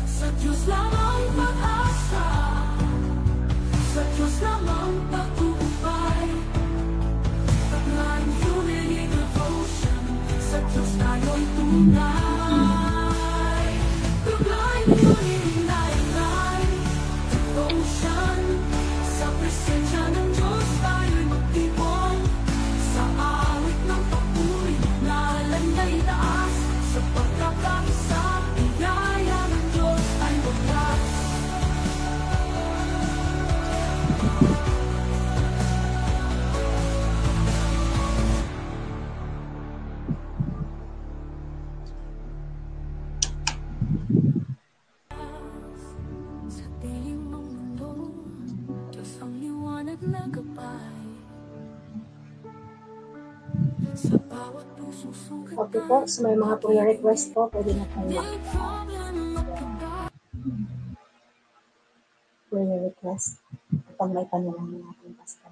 Sa Diyos lamang pag-asa, sa Diyos lamang tagumpay. Taglay unity devotion, sa Diyos tayo'y tunay. Taglay unity, light devotion. Sa presensya ng Diyos tayo'y magtipon. Sa awit ng papuri, ngalan niya'y taas. Sa pagkakaisa, biyaya ng Diyos ay wagas. Sa dilim ng mundo, Diyos ang liwanag na gabay. Sa bawat pusong sungkatan, Okay po, so may mga prayer request po, pwede na tayo. may problem magkabay. Prayer request. Kapag may panalangin natin, Pastor.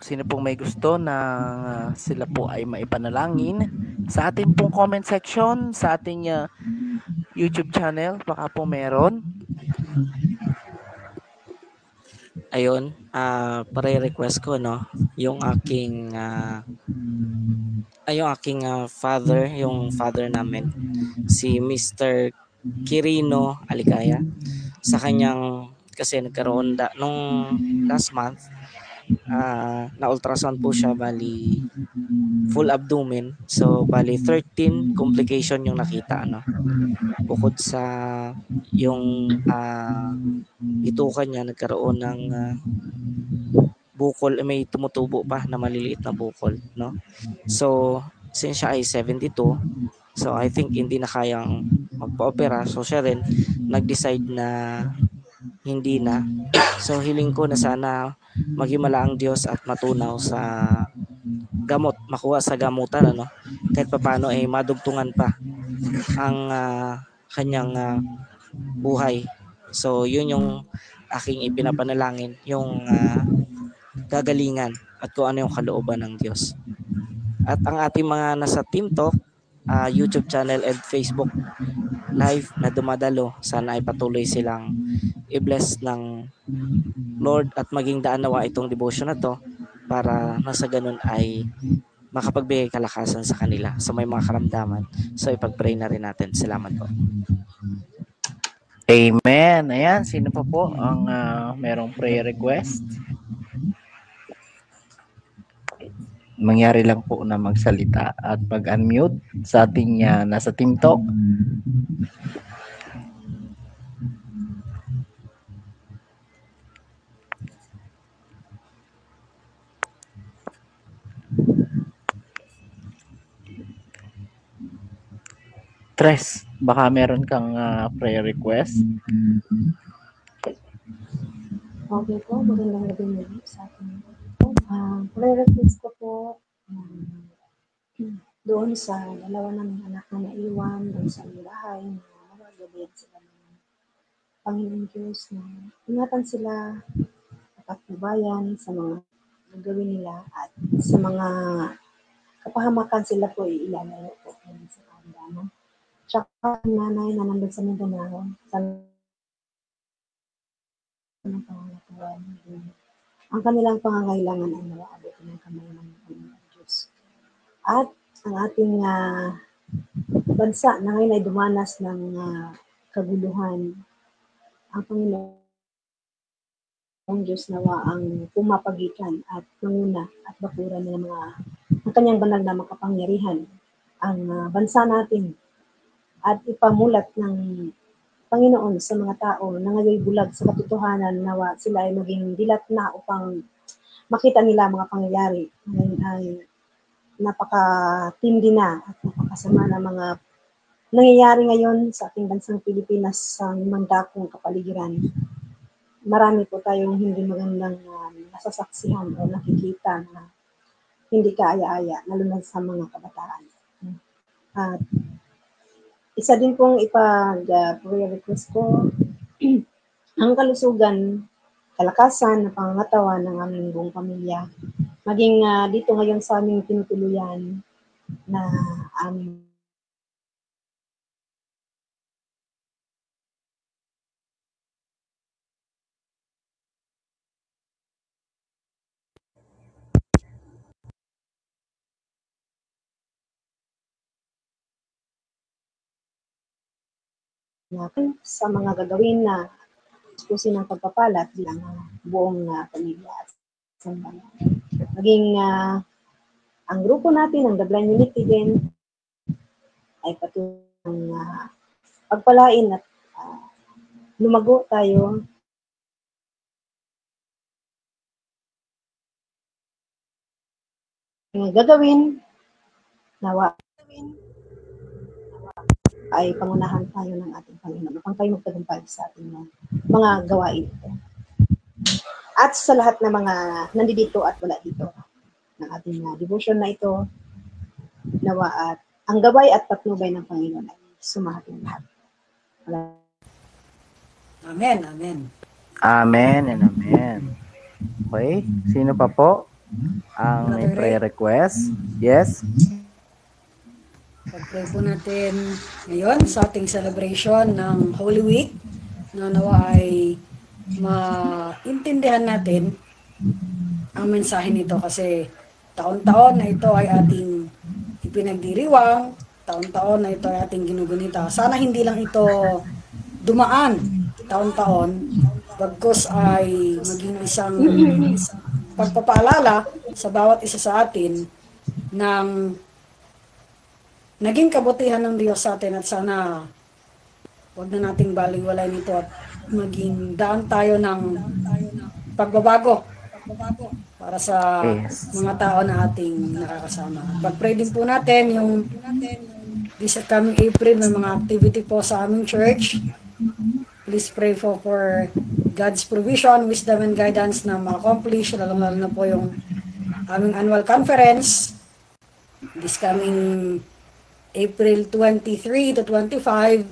Sino pong may gusto na sila po ay maipanalangin sa ating pong comment section sa ating YouTube channel, baka po meron. Ayun, pare-request ko, no, yung aking father, yung father namin, si Mr. Quirino Aligaya, sa kanyang, kasi nagkaroon nung last month, na ultrasound po siya, bali full abdomen, so bali 13 complication yung nakita, ano, bukod sa yung itukan niya, nagkaroon ng bukol, may tumutubo pa na maliliit na bukol, no. So since siya ay 72, so I think hindi na kayang magpa-opera, so siya rin nag-decide na hindi na. So hiling ko na sana maghimala ang Diyos at matunaw sa gamot, makuha sa gamutan, ano, kahit papaano ay madugtungan pa ang kanyang buhay. So yun yung aking ipinapanalangin, yung gagalingan at kung ano yung kalooban ng Diyos. At ang ating mga nasa Team Talk, YouTube channel and Facebook live na dumadalo, sana ay patuloy silang i-bless ng Lord at maging daan nawa itong devotion na to, para nasa ganun ay makapagbigay kalakasan sa kanila sa may mga karamdaman. So ipag-pray na rin natin. Salamat po. Amen. Ayan, sino pa po ang merong prayer request? Mangyari lang po na magsalita at mag-unmute sa ating nasa Team Talk. Tres, baka meron kang prayer request. Okay po, magandang gabi muli sa ating Pre-request ko po doon sa dalawa naming anak na naiwan doon sa bahay na magagabayan sila ng Panginoon Diyos na ingatan sila patnubayan sa mga gagawin nila at sa mga kapahamakan sila po ilalayo po sa kaundanan. Tsaka ang nanay na nandun sa Mindanao, sa ng pangangatuan. Ang kanilang pangangailangan ay nawaabot ng kamay ng Panginoon Diyos. At ang ating bansa na ngayon ay dumanas ng kaguluhan. Ang Panginoon Diyos nawa ang pumapagitan at manguna at bakuran ng ang kanyang banal na makapangyarihan ang bansa natin at ipamulat ng Panginoon sa mga tao na ngayon bulag sa katotohanan nawa sila ay maging dilat na upang makita nila mga pangyayari ngayon ay napakatindi na at napakasama na mga nangyayari ngayon sa ating bansang Pilipinas sa mandakong kapaligiran. Marami po tayong hindi magandang nasasaksihan o nakikita na hindi kaaya-aya, lalo na sa mga kabataan. At isa din pong ipag-request ko, ang kalusugan, kalakasan, na pangangatawan ng aming buong pamilya. Maging dito ngayon sa aming tinutuluyan na aming sa mga gagawin na ispusin ng pagpapalat bilang buong pamilya at sambayan. Maging ang grupo natin, ang The Blind Unity din, ay patuloy pagpalain at lumago tayo gagawin nawa ay pangunahan tayo ng ating Panginoon upang tayo magtagumpay sa ating mga gawain ito. At sa lahat ng mga nandito at wala dito ng ating devotion na ito, nawa at ang gabay at patnubay ng Panginoon ay sumahating lahat. Amen, amen. Amen and amen. Okay, sino pa po ang may prayer request? Yes? Pag-pray po natin ngayon sa ating celebration ng Holy Week na nawa ay maintindihan natin ang mensahe nito kasi taon-taon na ito ay ating ipinagdiriwang, taon-taon na ito ay ating ginugunita. Sana hindi lang ito dumaan taon-taon, bagkus ay maging isang pagpapaalala sa bawat isa sa atin ng naging kabutihan ng Diyos sa atin at sana huwag na nating baliwalay nito at maging daan tayo ng pagbabago para sa mga tao na ating nakakasama. Pag-pray din po natin yung this coming April may mga activity po sa aming church. Please pray for God's provision, wisdom and guidance na ma-accomplish, lalong-lalo na po yung aming annual conference this coming April 23 to 25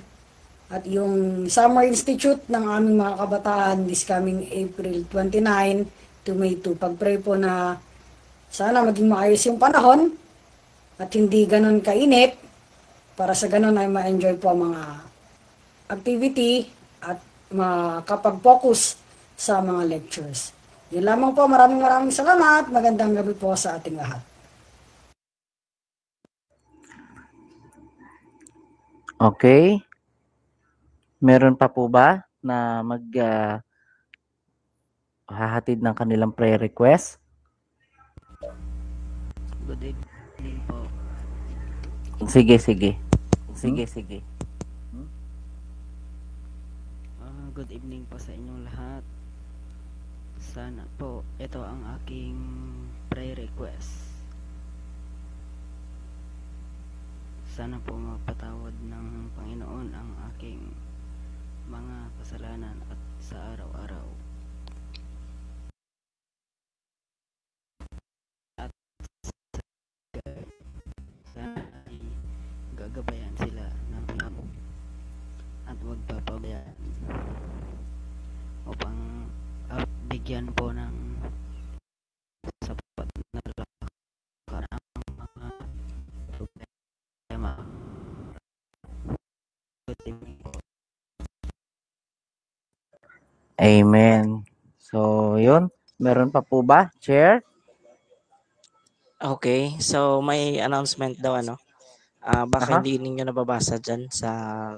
at yung Summer Institute ng aming mga kabataan this coming April 29 to May 2. Pag-pray po na sana maging maayos yung panahon at hindi ganun kainit para sa ganun ay ma-enjoy po ang mga activity at makapag-focus sa mga lectures. Yun lamang po. Maraming salamat. Magandang gabi po sa ating lahat. Okay. Meron pa po ba na hahatid ng kanilang prayer request? Good evening po. Sige. Good evening po sa inyong lahat. Sana po ito ang aking prayer request. Sana po mapatawad ng Panginoon ang aking mga kasalanan at sa araw-araw gagabayan sila ng Panginoon at huwag papabayaan upang bigyan po ng sapat na lakas ang mga problema. Amen. So, yun. Meron pa po ba, Chair? Okay, so may announcement daw ano. Baka Aha. hindi ninyo nababasa dyan sa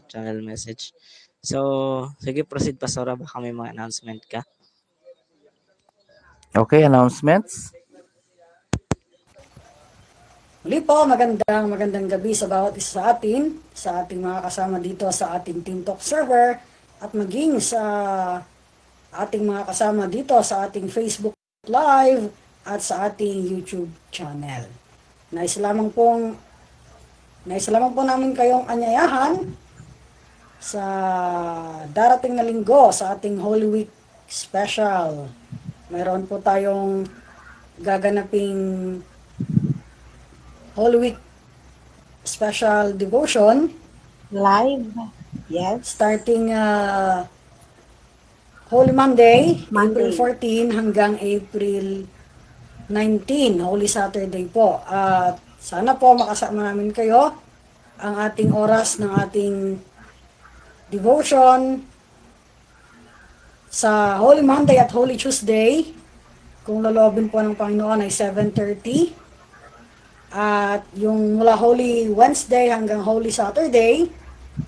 channel message. So, sige, proceed Pastora, baka may mga announcement ka. Okay, announcements. Muli po, magandang gabi sa bawat isa sa atin, sa ating mga kasama dito sa ating Team Talk server, at maging sa ating mga kasama dito sa ating Facebook Live at sa ating YouTube channel. Nais lamang po namin kayong anyayahan sa darating na linggo sa ating Holy Week special. Mayroon po tayong gaganaping Holy Week special devotion Live. Yes. starting Holy Monday, April 14 hanggang April 19, Holy Saturday po. At sana po makasama namin kayo. Ang ating oras ng ating devotion sa Holy Monday at Holy Tuesday, kung loloobin po ng Panginoon, ay 7:30. At yung mula Holy Wednesday hanggang Holy Saturday,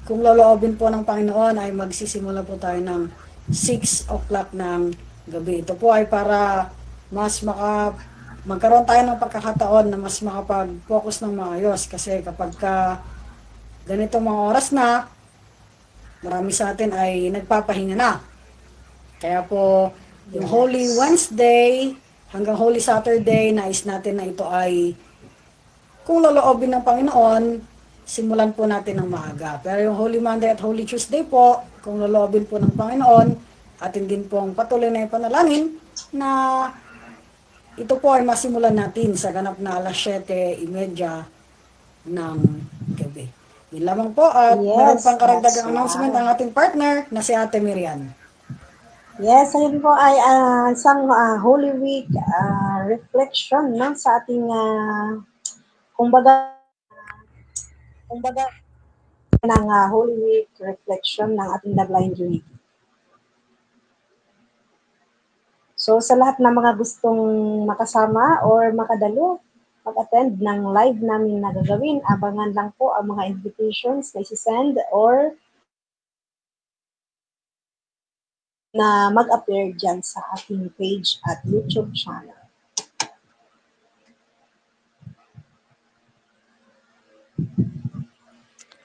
kung loloobin po ng Panginoon, ay magsisimula po tayo ng 6 o'clock ng gabi. Ito po ay para mas magkaroon tayo ng pagkakataon na mas makapag-focus ng maayos. Kasi kapag ganitong mga oras na, marami sa atin ay nagpapahinga na. Kaya po, yung Holy Wednesday hanggang Holy Saturday, nais natin na ito ay, kung loloobin ng Panginoon, simulan po natin ng maaga. Pero yung Holy Monday at Holy Tuesday po, kung loloobin po ng Panginoon, atin din pong patuloy na ipanalangin na ito po ay masimulan natin sa ganap na alas 7:30 ng gabi. Yun lamang po, at meron pang karagdagang announcement ang ating partner na si Ate Miriam. Yes, ayun po ay isang Holy Week reflection no, sa ating kumbaga ng Holy Week reflection ng ating Blind Week. So sa lahat ng mga gustong makasama or makadalo, mag-attend ng live namin na gagawin, abangan lang po ang mga invitations na isi-send or na mag-appear dyan sa ating page at YouTube channel.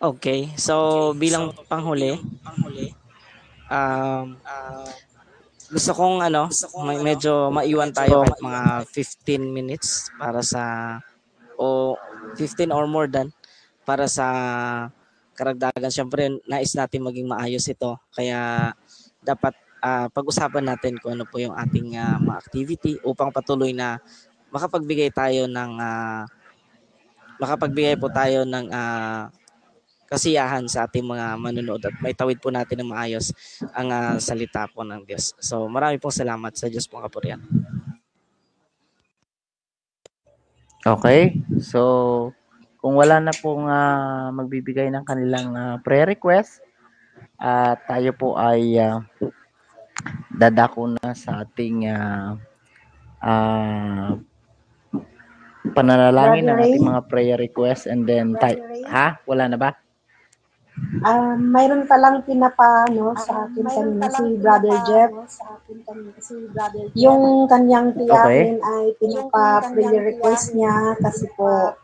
Okay, so bilang panghuli, gusto kong medyo maiwan tayo kahit mga 15 minutes para sa, o 15 or more than, para sa karagdagan. Siyempre, nais natin maging maayos ito. Kaya dapat pag-usapan natin kung ano po yung ating mga activity upang patuloy na makapagbigay po tayo ng kasiyahan sa ating mga manunood at may tawid po natin ng maayos ang salita po ng Diyos. So marami pong salamat sa Diyos pong kapurihan. Okay, so kung wala na pong magbibigay ng kanilang prayer request, tayo po ay dadako na sa ating pananalangin ng ating mga prayer request, and then wala na ba? Mayroon palang pinapano sa akin kanina si Brother Jeff. Yung kanyang tiyakin ay pinapa-prayer request niya kasi po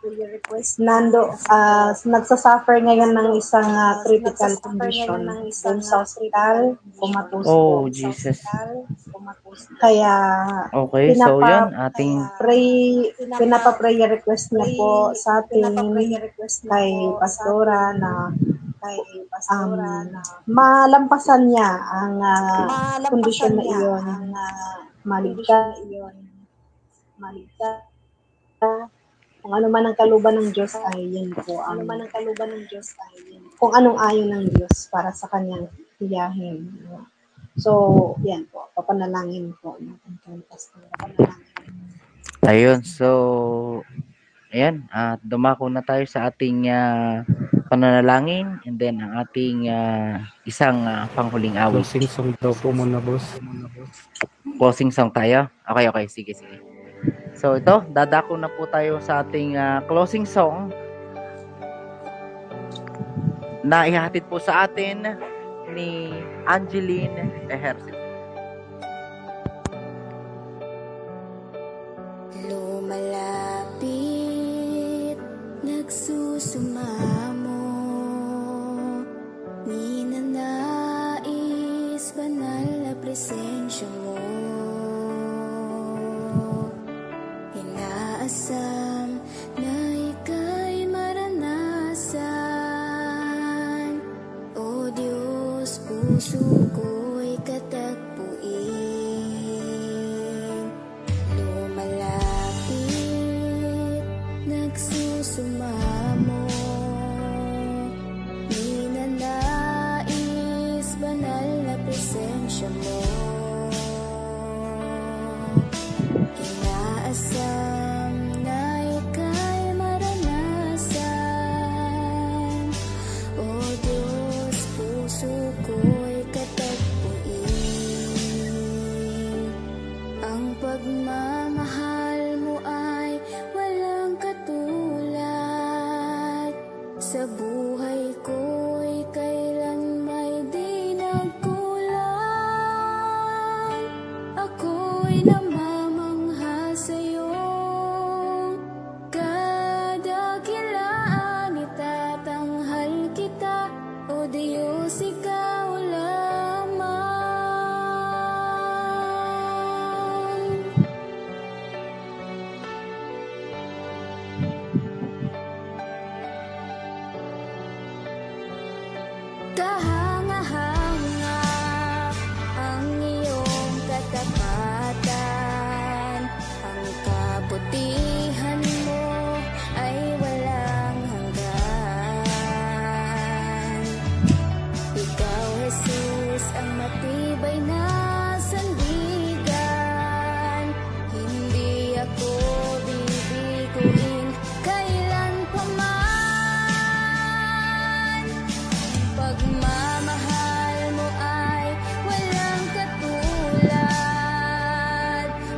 nagsasuffer ngayon ng isang critical condition dun sa hospital, comatose po. Oh, Jesus. Kaya okay, so yun, ating pinapa-prayer request niya po sa ating kay Pastora na malampasan niya ang kondisyon na iyon, maligtas Kung ano man ang kalooban ng Diyos ay yan po. Ano man ang kalooban ng Diyos ay yan. Kung anong ayon ng Diyos para sa kanyang hiyahin. So, yan po. Papanalangin po natin kay Pastor. Ayun, so ayan, dumako na tayo sa ating pananalangin and then ang ating isang panghuling awit. Closing song daw po muna, boss. Closing song tayo? Okay, sige. So ito, dadako na po tayo sa ating closing song na ihahatid po sa atin ni Angeline Ejercito. Lumalapit, nagsusumamo, ninanais banal na presensya mo. Inaasam na ika'y maranasan, O Diyos, puso ko'y katagpuin. Lumalapit, nagsusumamo, ninanais banal na presensya mo. Inaasam na ika'y maranasan, O Diyos, puso ko'y katagpuin. Ang pagmamahal mo ay walang katulad, sa buhay ko'y kailan may di nagkulang. Ako'y namamangha sa'yo, kadakilaan itatanghal kita, O Diyos, ikaw lamang. Kahanga-hanga ang iyong katapatan, ang kabutihan mo ay walang hanggan. Ikaw, Jesus, ang matibay na sandigan, hindi ako bibiguin kailan pa man. Pagmamahal mo ay walang katulad,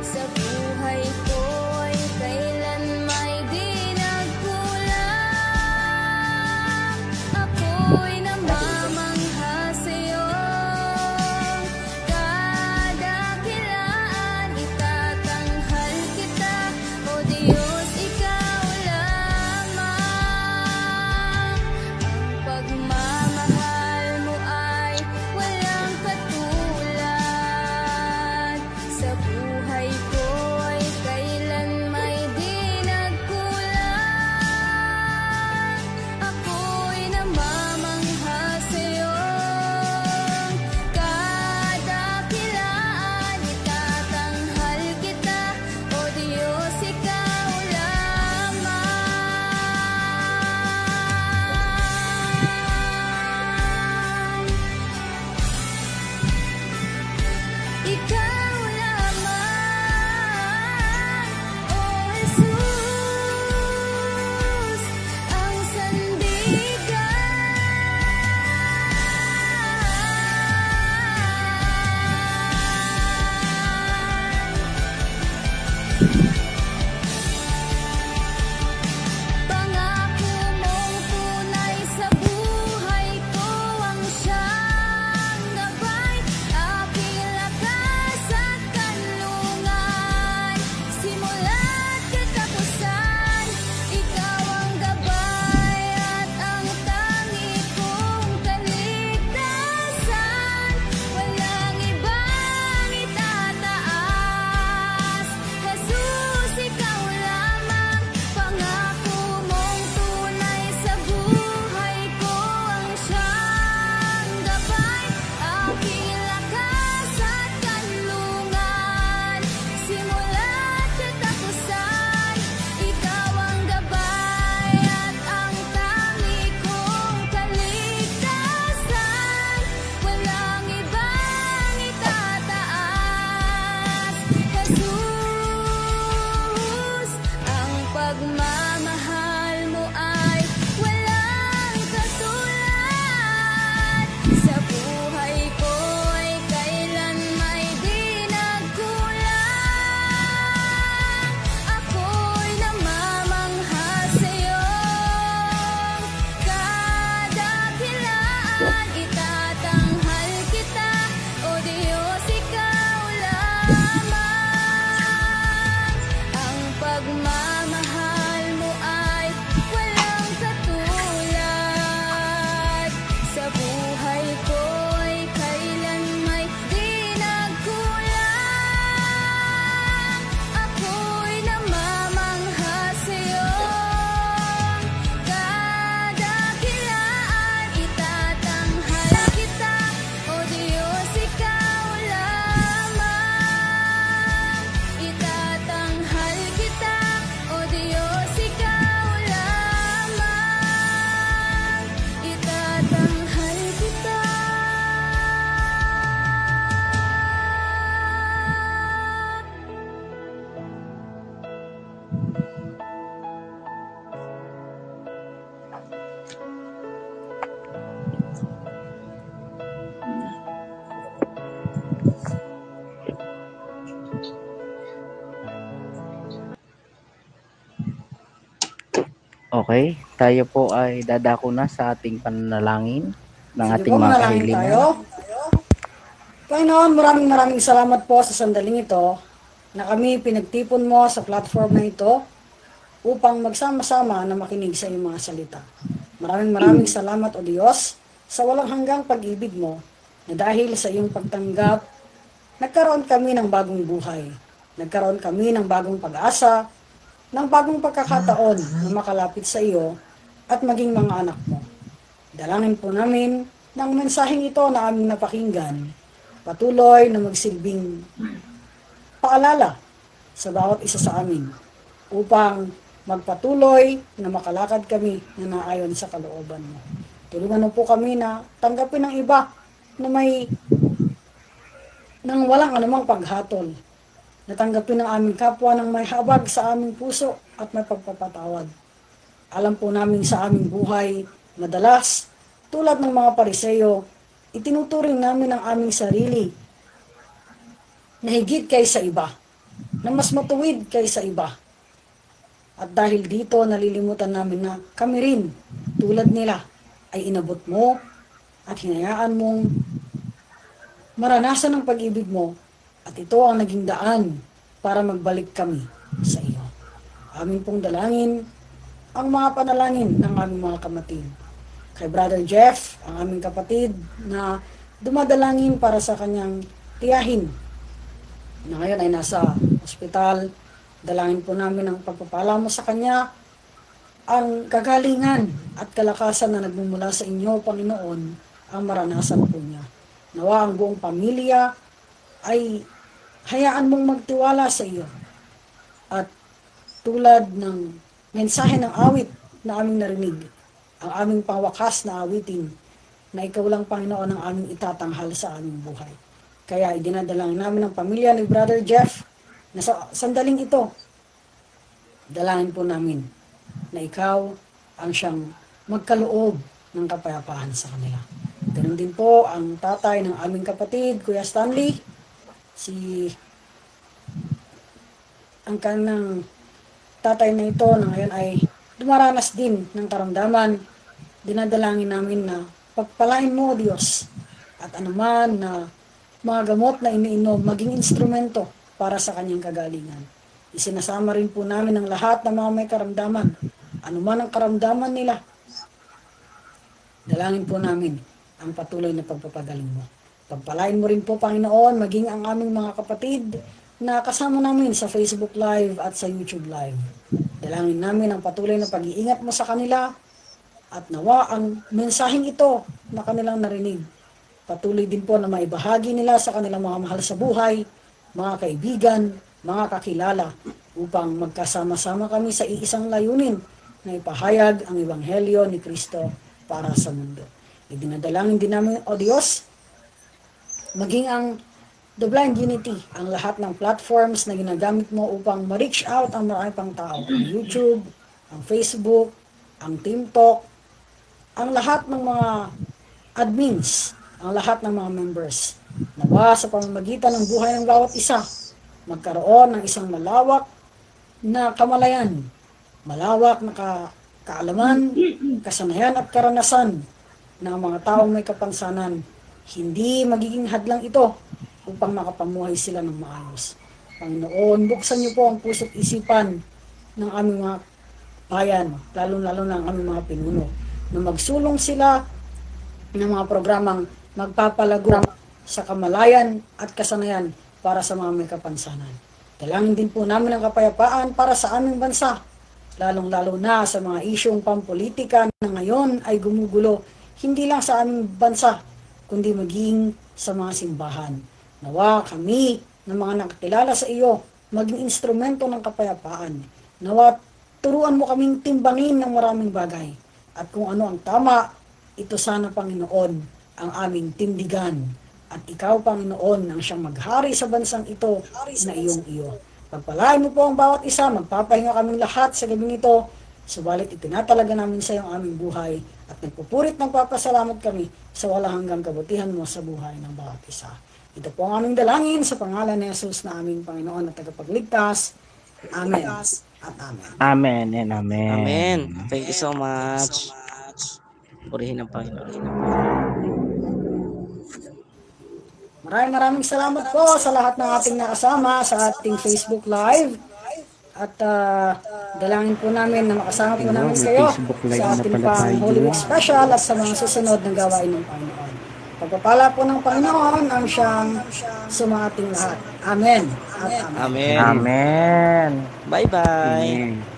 sa buhay ko'y kailan may di nagkulang. Ako'y namamangha sa'yo, kadakilaan itatanghal kita, O Diyos, ikaw lamang. Ang pagmamahal mo ay walang katulad, sa buhay ko'y kailan may di nagkulang. Ako'y namamangha sa'yo, kadakilaan itatanghal kita, O Diyos, ikaw pagmamahal mo ay walang katulad. Sa buhay ko'y kailan may di nagkulang. Ako'y namamangha sa'yo. Kadakilaan itatanghal kita, O Diyos, ikaw lamang. Itatanghal kita, O Diyos, ikaw lamang. Itatanghal kita. Okay, tayo po ay dadako na sa ating pananalangin ng Sige ating po, mga manalangin kahilingan. tayo. Panginoon, maraming salamat po sa sandaling ito na kami pinagtipon mo sa platform na ito upang magsama-sama na makinig sa iyong mga salita. Maraming salamat, O Diyos, sa walang hanggang pag-ibig mo na dahil sa iyong pagtanggap, nagkaroon kami ng bagong buhay. Nagkaroon kami ng bagong pag-asa, ng bagong pagkakataon na makalapit sa iyo at maging mga anak mo. Dalangin po namin ng mensaheng ito na aming napakinggan, patuloy na magsilbing paalala sa bawat isa sa amin upang magpatuloy na makalakad kami na naayon sa kalooban mo. Tulungan mo po kami na tanggapin ng iba na may nang walang anumang paghatol. Natanggapin ng aming kapwa ng may habag sa aming puso at may pagpapatawad. Alam po namin sa aming buhay, madalas, tulad ng mga Pariseyo, itinuturing namin ang aming sarili na higit kaysa iba, na mas matuwid kaysa iba. At dahil dito, nalilimutan namin na kami rin, tulad nila, ay inabot mo at hinayaan mong maranasan ang pag-ibig mo. At ito ang naging daan para magbalik kami sa iyo. Amin pong dalangin ang mga panalangin ng aming mga kapatid. Kay Brother Jeff, ang aming kapatid na dumadalangin para sa kanyang tiyahin na ngayon ay nasa ospital. Dalangin po namin ang pagpapala mo sa kanya, ang kagalingan at kalakasan na nagmumula sa inyo, Panginoon, ang maranasan po niya. Nawa ang buong pamilya ay hayaan mong magtiwala sa iyo. At tulad ng mensahe ng awit na aming narinig, ang aming pangwakas na awitin, na ikaw lang, Panginoon, ang aming itatanghal sa aming buhay. Kaya idinadalangin namin ang pamilya ni Brother Jeff na sa sandaling ito, dalangin po namin na ikaw ang siyang magkaloob ng kapayapaan sa kanila. Ganun din po ang tatay ng aming kapatid, Kuya Stanley, ang kanang tatay na ito na ngayon ay dumaranas din ng karamdaman. Dinadalangin namin na pagpalain mo, Diyos, at anuman na mga gamot na iniinom, maging instrumento para sa kanyang kagalingan. Isinasama rin po namin ang lahat ng mga may karamdaman, anuman ang karamdaman nila. Dalangin po namin ang patuloy na pagpapagaling mo. Pagpalain mo rin po, Panginoon, maging ang aming mga kapatid na kasama namin sa Facebook Live at sa YouTube Live. Dalangin namin ang patuloy na pag-iingat mo sa kanila at nawa ang mensaheng ito na kanilang narinig. Patuloy din po na maibahagi nila sa kanilang mga mahal sa buhay, mga kaibigan, mga kakilala, upang magkasama-sama kami sa iisang layunin na ipahayag ang Ebanghelyo ni Kristo para sa mundo. Idinadalangin din namin, O Diyos, maging ang The Blind Unity, ang lahat ng platforms na ginagamit mo upang ma-reach out ang marami pang tao. Ang YouTube, ang Facebook, ang TeamTalk, ang lahat ng mga admins, ang lahat ng mga members. Nawa sa pamamagitan ng buhay ng bawat isa, magkaroon ng isang malawak na kamalayan, malawak na kaalaman, kasanayan at karanasan ng mga taong may kapansanan. Hindi magiging hadlang ito upang makapamuhay sila ng maayos. Panginoon, buksan niyo po ang puso't isipan ng aming mga bayan, lalo-lalo na ang aming mga pinuno, na magsulong sila ng mga programang magpapalago sa kamalayan at kasanayan para sa mga may kapansanan. Dalangin din po namin ang kapayapaan para sa aming bansa, lalong-lalo na sa mga isyong pampolitika na ngayon ay gumugulo hindi lang sa aming bansa, kundi maging sa mga simbahan. Nawa kami ng mga nakakilala sa iyo maging instrumento ng kapayapaan. Nawa turuan mo kaming timbangin ng maraming bagay. At kung ano ang tama, ito sana, Panginoon, ang aming tindigan. At ikaw, Panginoon, ang siyang maghari sa bansang ito na iyong iyo. Pagpalain mo po ang bawat isa, magpapahinga kaming lahat sa gabing ito, subalit itinatalaga namin sa iyo ang aming buhay at nagpupurit ng papasalamat kami sa walang hanggang kabutihan mo sa buhay ng bawat isa. Ito po ang aming dalangin sa pangalan ni Jesus na aming Panginoon at tagapagligtas. Amen at amen. Amen and amen. Amen. Thank you so much. Purihin ang Panginoon. Maraming salamat po sa lahat ng ating nakasama sa ating Facebook Live. At dalangin po namin na makasama po namin kayo sa ating pang Holy Week Special at sa mga susunod ng gawain ng Panginoon. Pagpapala po ng Panginoon ang siyang sumating lahat. Amen. At amen. Amen. Amen. Bye-bye. Amen.